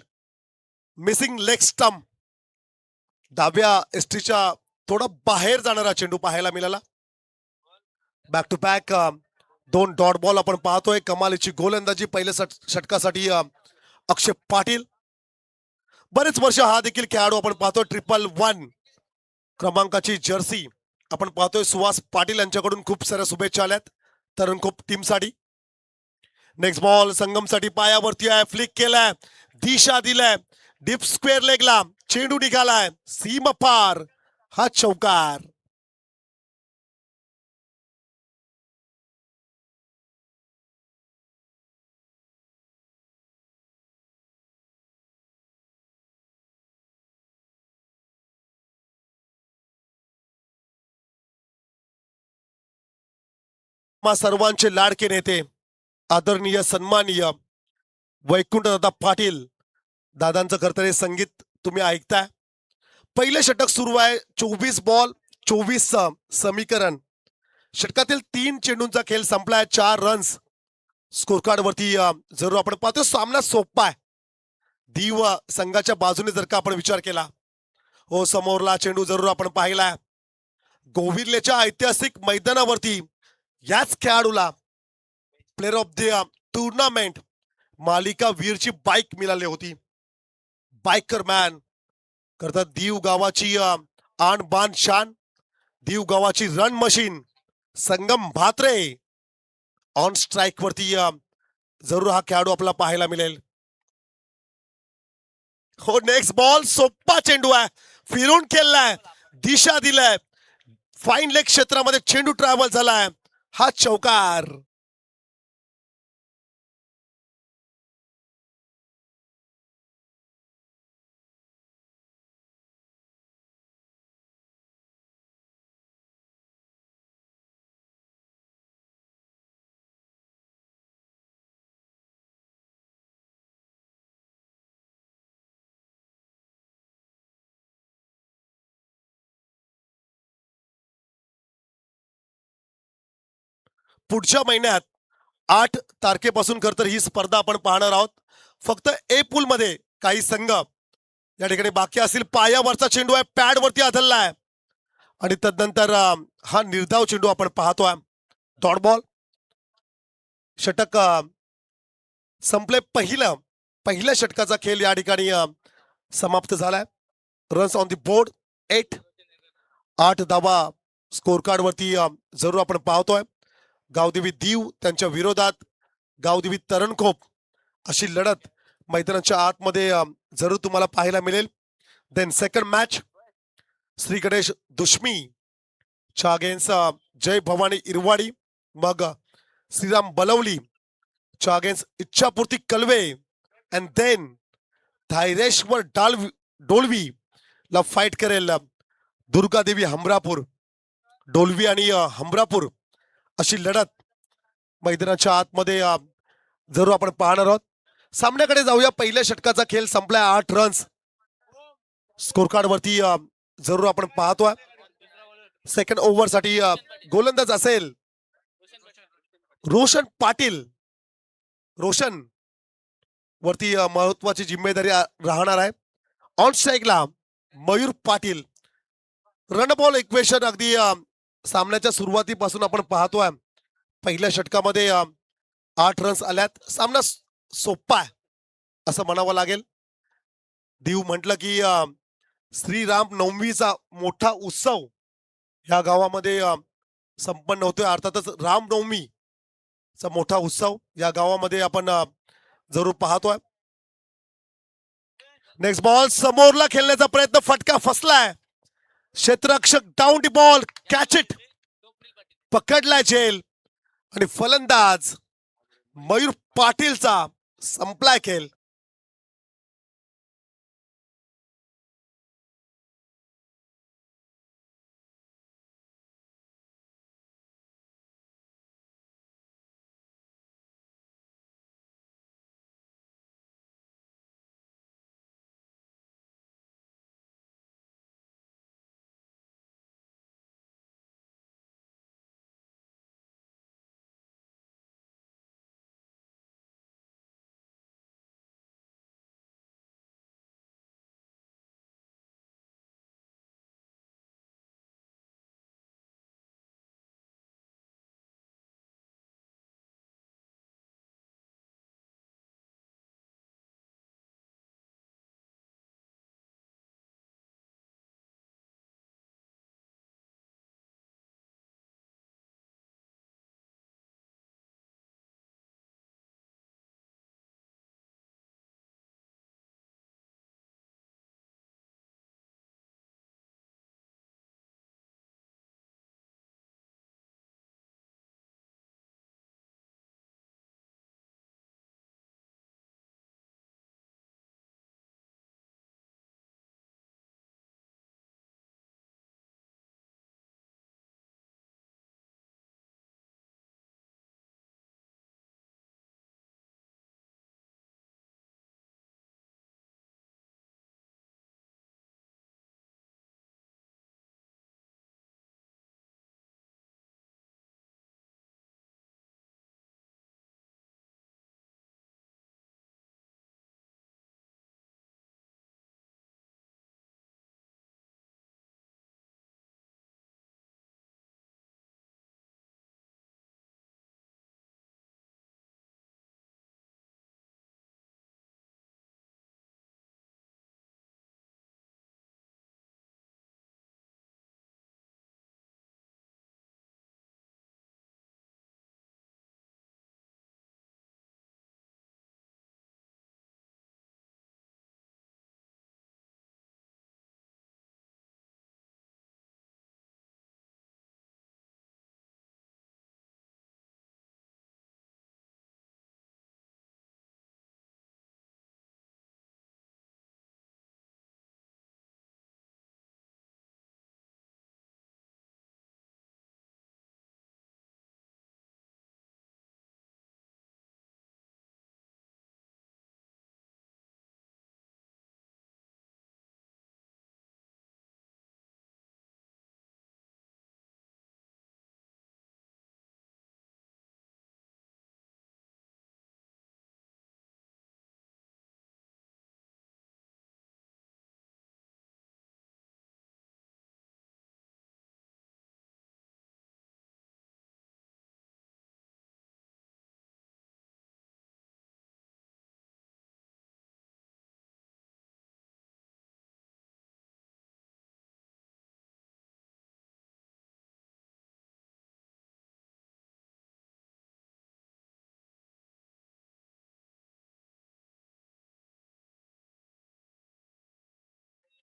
Missing leg stump. डाव्या एसटीच्या थोडा बाहेर जाणारा चेंडू पाहायला मिळाला. Back to back 2 dot ball आपण पाहतोय. कमालीची गोलंदाजी पहिल्या षटकासाठी अक्षय पाटील. बरेच वर्ष हा देखील खेळाडू आपण पाहतोय. 111 क्रमांकाची जर्सी आपण पाहतोय. सुहास पाटील यांच्याकडून खूप साऱ्या शुभेच्छा आल्यात तरणखोप टीमसाठी. नेक्स्ट बॉल संगमसाठी पायावरती आहे. फ्लिक केलाय, दिशा दिलाय, डीप स्क्वेअर लेगला चेंडू निघालाय, सीमा पार. हा चौकार. सर्वांचे लाडके नेते आदरणीय सन्माननीय वैकुंठदादा पाटील दादांचं खरं संगीत तुम्ही ऐकताय. पहिले षटक सुरू आहे. 24 बॉल 24 समीकरण. षटकातील 3 चेंडूंचा खेळ संपलाय. 4 रन्स स्कोर कार्ड वरती जरूर आपण पाहतो. सामना सोपा आहे दीव संघाच्या बाजूने जर का आपण विचार केला. हो, समोरला चेंडू जरूर आपण पाहिलाय. गोविर्लेच्या ऐतिहासिक मैदानावरती याच खेळाडूला प्लेअर ऑफ द टुर्नामेंट मालिका वीरची बाईक मिळाली होती. Biker man. करतात दीव गावाची आन बान शान, दीव गावाची run machine Sangam Bhatre. On strike वरती जरूर हा खेळाडू आपल्याला पाहायला मिळेल. हो, नेक्स्ट बॉल सोपा चेंडू आहे. फिरून खेळलाय, दिशा दिलाय, फाईन लेग क्षेत्रामध्ये चेंडू ट्रॅव्हल झालाय. हा चौकार. पुढच्या महिन्यात 8 तारखेपासून खरं तर ही स्पर्धा आपण पाहणार आहोत. फक्त ए पूल मध्ये काही संघ या ठिकाणी बाकी असतील. पायावरचा चेंडू आहे, पॅड वरती आदळला आहे आणि तदनंतर हा निर्धाव चेंडू आपण पाहतोय. डॉट बॉल षटक संपले. पहिल्या षटकाचा खेळ या ठिकाणी समाप्त झालाय. रन्स ऑन दी बोर्ड 8 धावा स्कोर कार्ड वरती जरूर आपण पाहतोय. गावदेवी दीव त्यांच्या विरोधात गावदेवी तरणखोप अशी लढत मैदानाच्या आतमध्ये जरूर तुम्हाला पाहायला मिळेल. Then second match Shri Ganesh Dushmi च्या अगेन्स्ट जय भवानी इरवाडी, मग श्रीराम बलवली च्या against Ichchhapurti Kalwe, and then Dhayreshwar Dolvi ला फाईट करेल दुर्गादेवी हमरापूर. डोलवी आणि हमरापूर अशी लढत मैदानाच्या आतमध्ये जरूर आपण पाहणार आहोत. सामन्याकडे जाऊया. पहिल्या षटकाचा खेळ संपलाय. 8 रन्स स्कोर कार्ड वरती जरूर आपण पाहतोय. सेकंड ओव्हर साठी गोलंदाज असेल रोशन पाटील. रोशन वरती महत्वाची जिम्मेदारी राहणार आहे. ऑन स्ट्राईकला Mayur Patil. Run ball equation अगदी सामन्याच्या सुरुवातीपासून आपण पाहतोय. पहिल्या षटकामध्ये 8 रन्स आल्यात. सामना सोपा आहे असं म्हणावं लागेल. दीव म्हटलं की श्रीराम नवमीचा मोठा उत्सव ह्या गावामध्ये संपन्न होतोय. अर्थातच रामनवमीचा मोठा उत्सव या गावामध्ये आपण जरूर पाहतोय. नेक्स्ट बॉल समोरला खेळण्याचा प्रयत्न, फटका फसलाय. क्षेत्ररक्षक down the ball, catch it, पकडलाय झेल आणि फलंदाज मयूर पाटीलचा संपलाय खेळ.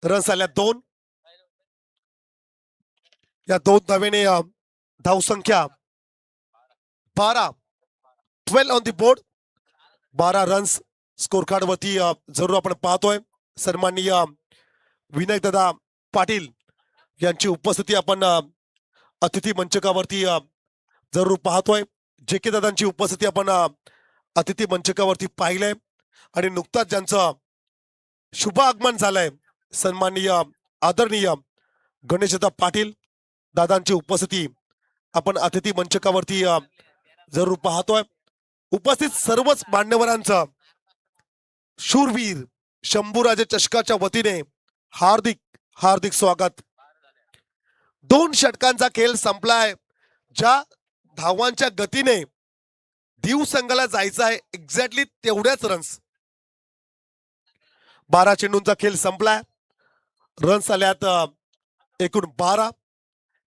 रन्स आल्या 2. या 2 धावेने धावसंख्या 12. 12 on the board. 12 runs score card वरती जरूर आपण पाहतोय. सन्माननीय विनायक दादा पाटील यांची उपस्थिती आपण अतिथी मंचकावरती जरूर पाहतोय. जे के दादांची उपस्थिती आपण अतिथी मंचकावरती पाहिलंय आणि नुकताच ज्यांचं शुभ आगमन झालंय सन्माननीय आदरणीय गणेशदा पाटील दादांची उपस्थिती आपण अतिथी मंचकावरती जरूर पाहतोय. उपस्थित सर्वच मान्यवरांचं शूरवीर शंभूराजे चषकाच्या वतीने हार्दिक हार्दिक स्वागत. 2 षटकांचा खेळ संपलाय. ज्या धावांच्या गतीने दीव संघाला जायचं आहे एक्झॅक्टली तेवढ्याच रन्स. 12 चेंडूंचा खेळ संपलाय. रन्स आल्यात एकूण 12.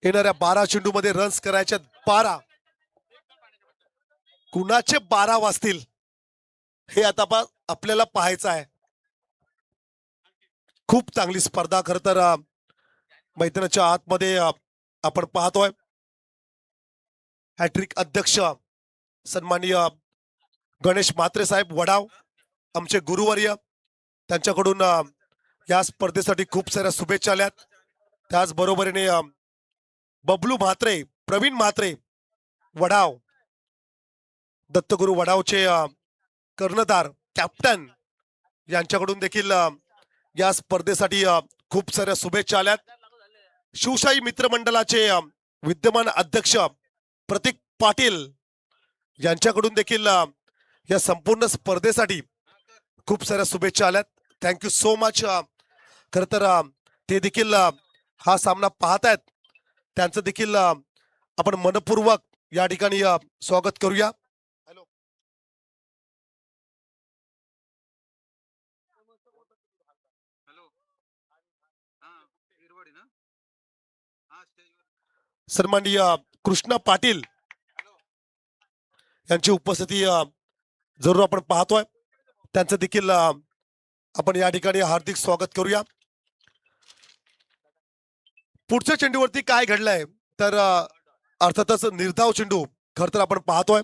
येणाऱ्या 12 चेंडू मध्ये रन्स करायचे 12. कुणाचे 12 वाजतील हे आता आपल्याला पाहायचं आहे. खूप चांगली स्पर्धा खर तर मैदानाच्या आतमध्ये आपण पाहतोय. हॅट्रिक अध्यक्ष सन्माननीय गणेश म्हात्रे साहेब वडाव आमचे गुरुवर्य त्यांच्याकडून या स्पर्धेसाठी खूप साऱ्या शुभेच्छा आल्यात. त्याचबरोबरीने बबलू म्हात्रे प्रवीण म्हात्रे वडाव दत्तगुरु वडावचे कर्णधार कॅप्टन यांच्याकडून देखील या स्पर्धेसाठी खूप साऱ्या शुभेच्छा आल्यात. शिवशाही मित्रमंडळाचे विद्यमान अध्यक्ष प्रतीक पाटील यांच्याकडून देखील या संपूर्ण स्पर्धेसाठी खूप साऱ्या शुभेच्छा आल्यात. Thank you so much. खर तर ते देखील हा सामना पाहतायत त्यांचं देखील आपण मनपूर्वक या ठिकाणी स्वागत करूया. सन्माननीय कृष्णा पाटील यांची उपस्थिती जरूर आपण पाहतोय. त्यांचं देखील आपण या ठिकाणी हार्दिक स्वागत करूया. पुढच्या चेंडूवरती काय घडलंय तर अर्थातच निर्धाव चेंडू खर तर आपण पाहतोय.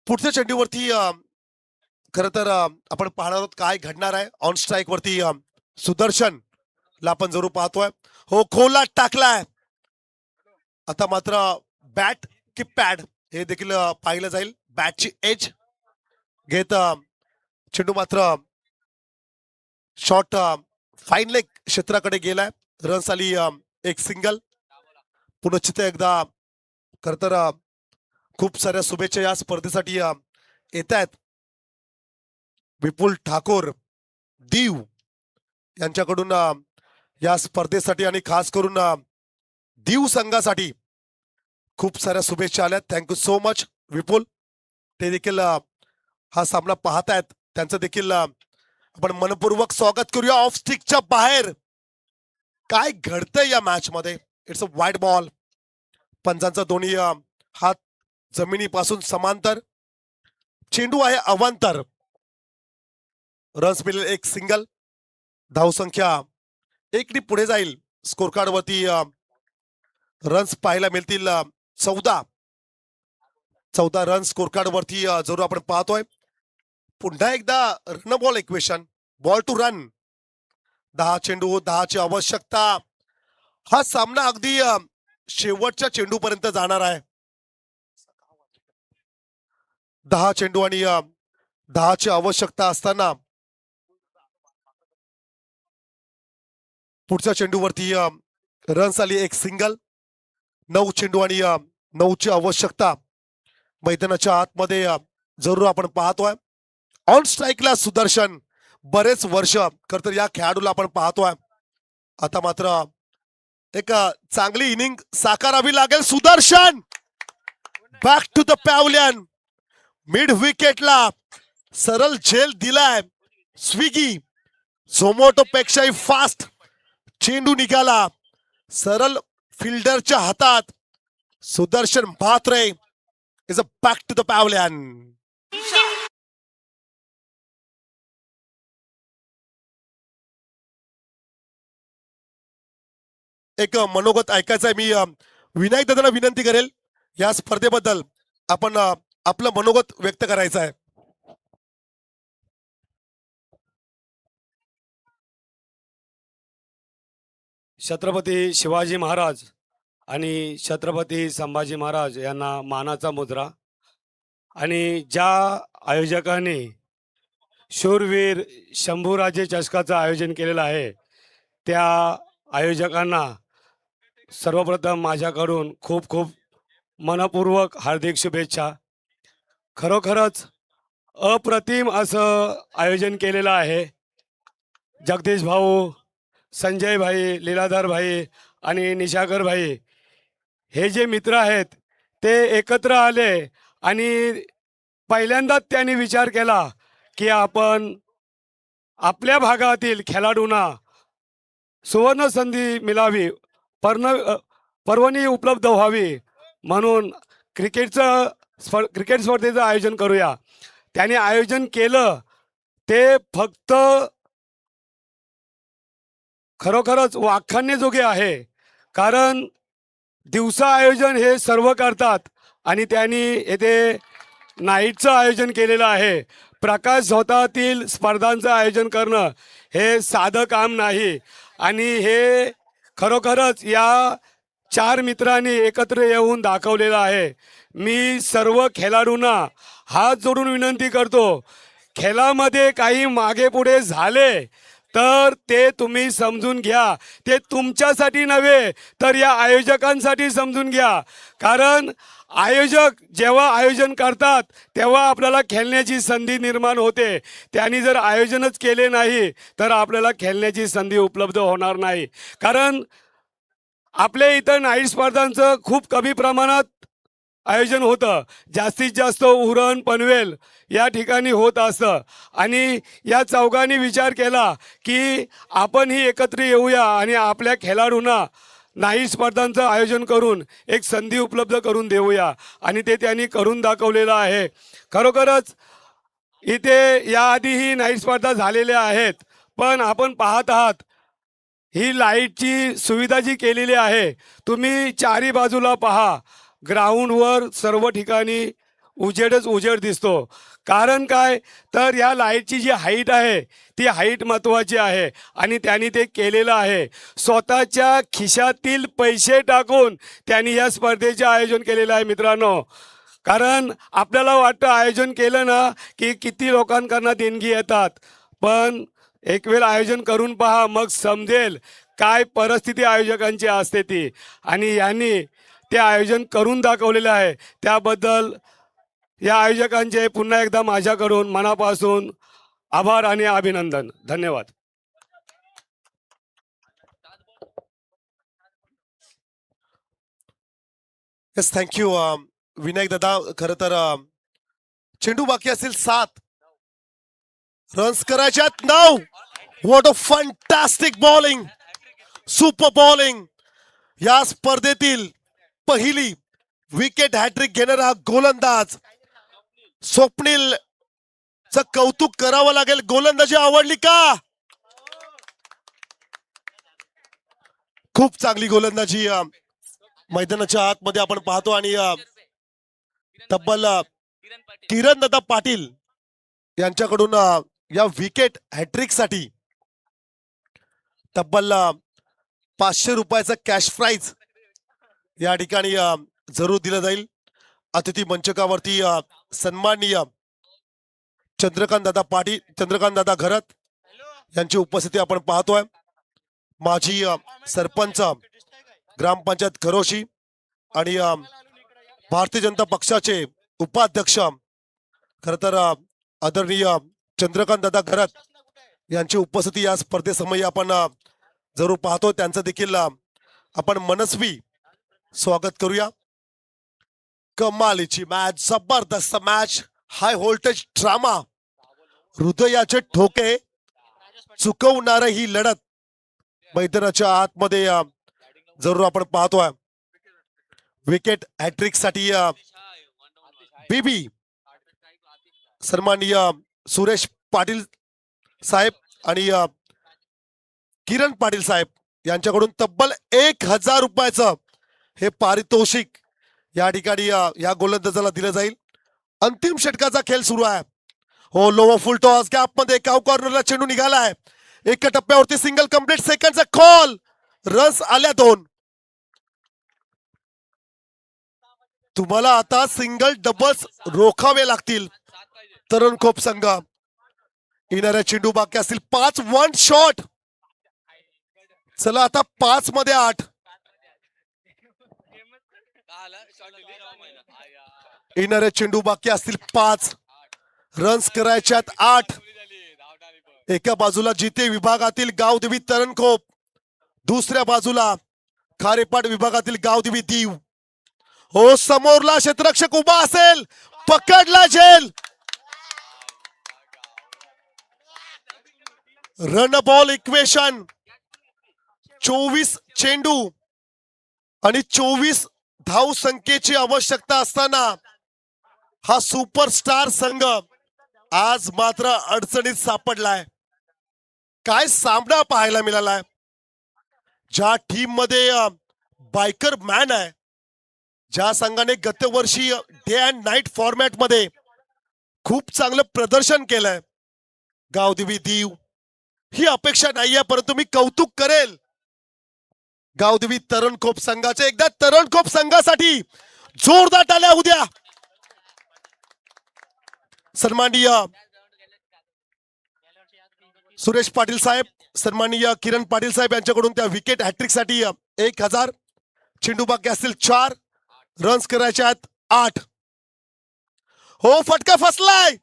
पुढच्या चेंडूवरती खर तर आपण पाहणार आहोत काय घडणार आहे. ऑन स्ट्राईक वरती सुदर्शन ला आपण जरूर पाहतोय. हो खोला टाकलाय. आता मात्र बॅट की पॅड हे देखील पाहिलं जाईल. बॅटची एज घेत चेंडू मात्र शॉट फाईन लेग क्षेत्राकडे गेलाय. रन्स आली एक सिंगल. पुनश्चित एकदा खर तर खूप साऱ्या शुभेच्छा या स्पर्धेसाठी येत आहेत. विपुल ठाकूर दीव यांच्याकडून या स्पर्धेसाठी आणि खास करून दीव संघासाठी खूप साऱ्या शुभेच्छा आल्यात. थँक्यू सो मच विपुल. ते देखील हा सामना पाहतायत त्यांचं देखील आपण मनपूर्वक स्वागत करूया. ऑफ स्टिकच्या बाहेर काय घडतंय या मॅच मध्ये. It's a wide ball. पंजांचा दोन्ही हात जमिनीपासून समांतर. चेंडू आहे अवांतर. रन्स मिळेल एक सिंगल. धावसंख्या 1 पुढे जाईल. स्कोर कार्ड वरती रन्स पाहायला मिळतील 14 रन स्कोर कार्ड वरती जरूर आपण पाहतोय. पुन्हा एकदा run ball equation. Ball to run. 10 चेंडू 10 ची आवश्यकता. हा सामना अगदी शेवटच्या चेंडू पर्यंत जाणार आहे. 10 चेंडू आणि 10 ची आवश्यकता असताना पुढच्या चेंडूवरती रन्स आली एक सिंगल. 9 चेंडू आणि 9 ची आवश्यकता मैदानाच्या आतमध्ये जरूर आपण पाहतोय. ऑन स्ट्राईकला सुदर्शन बरेच वर्ष खर तर या खेळाडूला आपण पाहतोय. आता मात्र एक चांगली इनिंग साकारावी लागेल. Sudarshan back to the pavilion. Mid विकेटला सरळ झेल दिलाय. स्विगी झोमॅटो पेक्षाही फास्ट चेंडू निघाला सरळ फिल्डरच्या हातात. Sudarshan Mhatre is a back to the pavilion. एक मनोगत ऐकायचं आहे. मी विनायक दादांना विनंती करेल या स्पर्धेबद्दल आपण आपलं मनोगत व्यक्त करायचं आहे. छत्रपती शिवाजी महाराज आणि छत्रपती संभाजी महाराज यांना मानाचा मुद्रा. आणि ज्या आयोजकांनी शूरवीर शंभूराजे चषकाचं आयोजन केलेलं आहे त्या आयोजकांना सर्वप्रथम माझ्याकडून खूप खूप मनपूर्वक हार्दिक शुभेच्छा. खरोखरच अप्रतिम असं आयोजन केलेलं आहे. जगदीश भाऊ, संजय भाई, लीलाधर भाई आणि निशाकर भाई हे जे मित्र आहेत ते एकत्र आले आणि पहिल्यांदाच त्यांनी विचार केला की आपण आपल्या भागातील खेळाडूंना सुवर्ण संधी मिळावी, पर्वणी उपलब्ध व्हावी म्हणून क्रिकेट स्पर्धेचं आयोजन करूया. त्यांनी आयोजन केलं ते फक्त खरोखरच वाखाणण्याजोगे आहे. कारण दिवसा आयोजन हे सर्व करतात आणि त्यांनी येथे नाईटचं आयोजन केलेलं आहे. प्रकाश झोतातील स्पर्धांचं आयोजन करणं हे साधं काम नाही. आणि हे खरोखरच या 4 मित्रांनी एकत्र येऊन दाखवलेलं आहे. मी सर्व खेळाडूंना हात जोडून विनंती करतो, खेळामध्ये काही मागे पुढे झाले तर ते तुम्ही समजून घ्या. ते तुमच्यासाठी नव्हे तर या आयोजकांसाठी समजून घ्या. कारण आयोजक जेव्हा आयोजन करतात तेव्हा आपल्याला खेळण्याची संधी निर्माण होते. त्यांनी जर आयोजनच केले नाही तर आपल्याला खेळण्याची संधी उपलब्ध होणार नाही. कारण आपल्या इथं नाईट स्पर्धांचं खूप कमी प्रमाणात आयोजन होतं. जास्तीत जास्त उरण पनवेल या ठिकाणी होत असतं. आणि या चौघांनी विचार केला की आपणही एकत्र येऊया आणि आपल्या खेळाडूंना नाईट स्पर्धांचं आयोजन करून एक संधी उपलब्ध करून देऊया. आणि ते त्यांनी करून दाखवलेलं आहे. खरोखरच इथे याआधीही नाईट स्पर्धा झालेल्या आहेत. पण आपण पाहत आहात ही लाईटची सुविधा जी केलेली आहे, तुम्ही चारी बाजूला पहा, ग्राउंडवर सर्व ठिकाणी उजेडच उजेड दिसतो. कारण काय तर या लाईटची जी हाईट आहे ती हाईट महत्त्वाची आहे आणि त्यांनी ते केलेलं आहे. स्वतःच्या खिशातील पैसे टाकून त्यांनी या स्पर्धेचे आयोजन केलेलं आहे मित्रांनो. कारण आपल्याला वाटतं आयोजन केलं ना की किती लोकांकडनं देणगी येतात, पण एक वेळ आयोजन करून पहा मग समजेल काय परिस्थिती आयोजकांची असते ती. आणि यांनी ते आयोजन करून दाखवलेलं आहे. त्याबद्दल या आयोजकांचे पुन्हा एकदा माझ्याकडून मनापासून आभार आणि अभिनंदन. धन्यवाद. येस, थँक्यू विनायक दादा. खरं तर चेंडू बाकी असतील 7 रन्स करायच्यात 9. What a fantastic bowling, super bowling. या स्पर्धेतील पहिली विकेट हॅट्रिक घेणारा गोलंदाज स्वप्नील च कौतुक करावं लागेल. गोलंदाजी आवडली का? खूप चांगली गोलंदाजी मैदानाच्या आतमध्ये आपण पाहतो. आणि तब्बल किरण दादा पाटील यांच्याकडून या विकेट हॅट्रिक साठी तब्बल 500 रुपयाचा कॅश प्राइज या ठिकाणी जरूर दिलं जाईल. अतिथी मंचकावरती सन्माननीय चंद्रकांत दादा घरत यांची उपस्थिती आपण पाहतोय. माजी सरपंच ग्रामपंचायत खरोशी आणि भारतीय जनता पक्षाचे उपाध्यक्ष खर तर आदरणीय चंद्रकांत दादा घरत यांची उपस्थिती या स्पर्धेसमयी आपण जरूर पाहतो. त्यांचं देखील आपण मनस्वी स्वागत करूया. कमालीची मॅच, जबरदस्त मॅच, हाय व्होल्टेज ड्रामा हृदयाचे ठोके चुकवणार ही लढत मैदानाच्या आतमध्ये जरूर आपण पाहतोय. विकेट हॅट्रिक साठी बीबी सन्माननीय सुरेश पाटील साहेब आणि किरण पाटील साहेब यांच्याकडून तब्बल 1000 रुपयाचं हे पारितोषिक या ठिकाणी या गोलंदाजाला दिलं जाईल. अंतिम षटकाचा खेळ सुरू आहे. हो लो फुल टॉस गॅप मध्ये काव कॉर्नरला चेंडू निघालाय. एका टप्प्यावरती सिंगल कंप्लीट सेकंडचा कॉल. रन्स आल्या 2. तुम्हाला आता सिंगल डबल्स रोखावे लागतील. तरुण खोप संघ येणाऱ्या चेंडू बाकी असतील 5. 1 शॉट. चला आता 5 मध्ये 8. येणाऱ्या चेंडू बाकी असतील 5. रन्स करायच्यात 8. एका बाजूला जिते विभागातील गावदेवी तरणखोप, दुसऱ्या बाजूला खारेपाट विभागातील गावदेवी दीव. हो समोरला क्षेत्ररक्षक उभा असेल. पकडला झेल. Run ball equation. 24 चेंडू आणि 24 धाव संख्येची आवश्यकता असताना हा सुपरस्टार संघ आज मात्र अडचणीत सापडलाय. काय सामना पाहायला मिळालाय. ज्या टीम मध्ये बायकर मॅन आहे, ज्या संघाने गतवर्षी डे अँड नाईट फॉर्मॅट मध्ये खूप चांगलं प्रदर्शन केलंय, गावदेवी दीव, ही अपेक्षा नाहीये, परंतु मी कौतुक करेल गावदेवी तरणखोप संघाचे. एकदा तरणखोप संघासाठी जोरदार टाळ्या उद्या. सन्माननीय सुरेश पाटील साहेब, सन्माननीय किरण पाटील साहेब यांच्याकडून त्या विकेट हॅट्रिक साठी 1000. चेंडू बाकी असतील 4. रन्स करायचे आहेत 8. हो फटका फसलाय.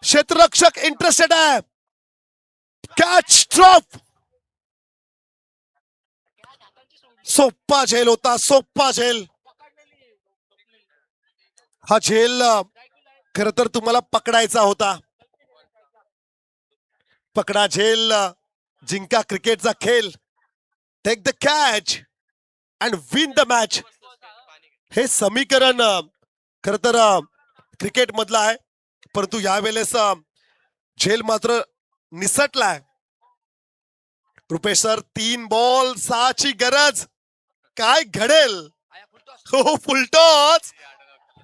क्षेत्ररक्षक इंटरेस्टेड आहे. Catch drop. सोप्पा झेल होता, सोप्पा झेल. हा झेल खर तर तुम्हाला पकडायचा होता. पकडा झेल, जिंका क्रिकेटचा खेळ. Take the catch and win the match. हे समीकरण खर तर क्रिकेट मधलं आहे, परंतु यावेळेस झेल मात्र निसटलाय. रुपेश सर 3 बॉल 6 ची गरज. काय घडेल. हो फुलटॉस.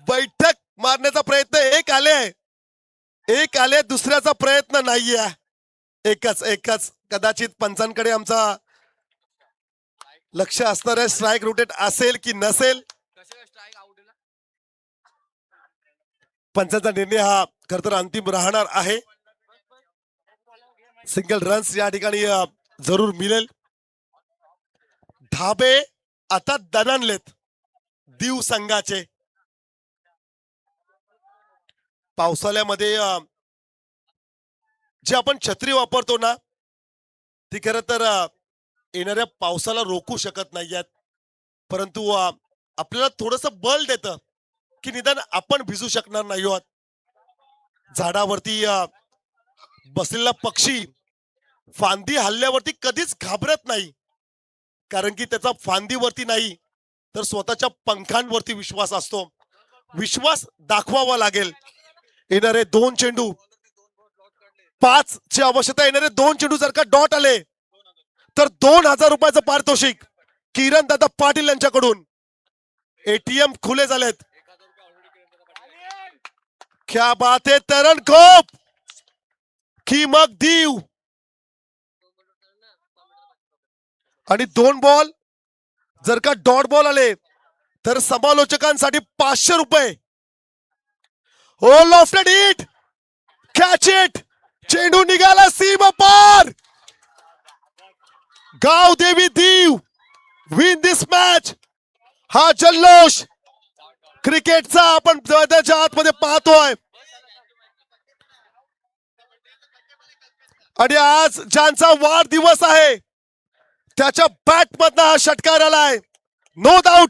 बैठक मारण्याचा प्रयत्न एक आले, दुसऱ्याचा प्रयत्न नाहीये. एकच कदाचित पंचांकडे आमचा लक्ष असणार आहे. स्ट्राईक रोटेट असेल की नसेल, पंचांचा निर्णय हा खर तर अंतिम राहणार आहे. सिंगल रन्स या ठिकाणी जरूर मिळेल. धाबे आता दणाणलेत दीव संघाचे. पावसाळ्यामध्ये जे आपण छत्री वापरतो ना, ती खरं तर येणाऱ्या पावसाला रोखू शकत नाहीयेत, परंतु आपल्याला थोडस बल देतं की निदान आपण भिजू शकणार नाही आहोत. झाडावरती बसलेला पक्षी फांदी हल्ल्यावरती कधीच घाबरत नाही, कारण की त्याचा फांदीवरती नाही तर स्वतःच्या पंखांवरती विश्वास असतो. विश्वास दाखवावा लागेल. येणारे 2 चेंडू 5 ची आवश्यकता. येणारे 2 चेंडू जर का डॉट आले तर 2000 रुपयाचं पारितोषिक किरण दादा पाटील यांच्याकडून. एटीएम खुले झालेत. क्या बात है तरणखोप की मग दीव. आणि 2 बॉल जर का डॉट बॉल आले तर समालोचकांसाठी 500 रुपये. हो लॉफ्टेड हिट. Catch it. चेंडू निघाला सीमा पार. गावदेवी दीव विन दिस मॅच. हा जल्लोष क्रिकेटचा आपण मैदानाच्या आतमध्ये पाहतोय. आणि आज ज्यांचा वाढदिवस आहे त्याच्या बॅट मधनं हा षटकार आलाय. No doubt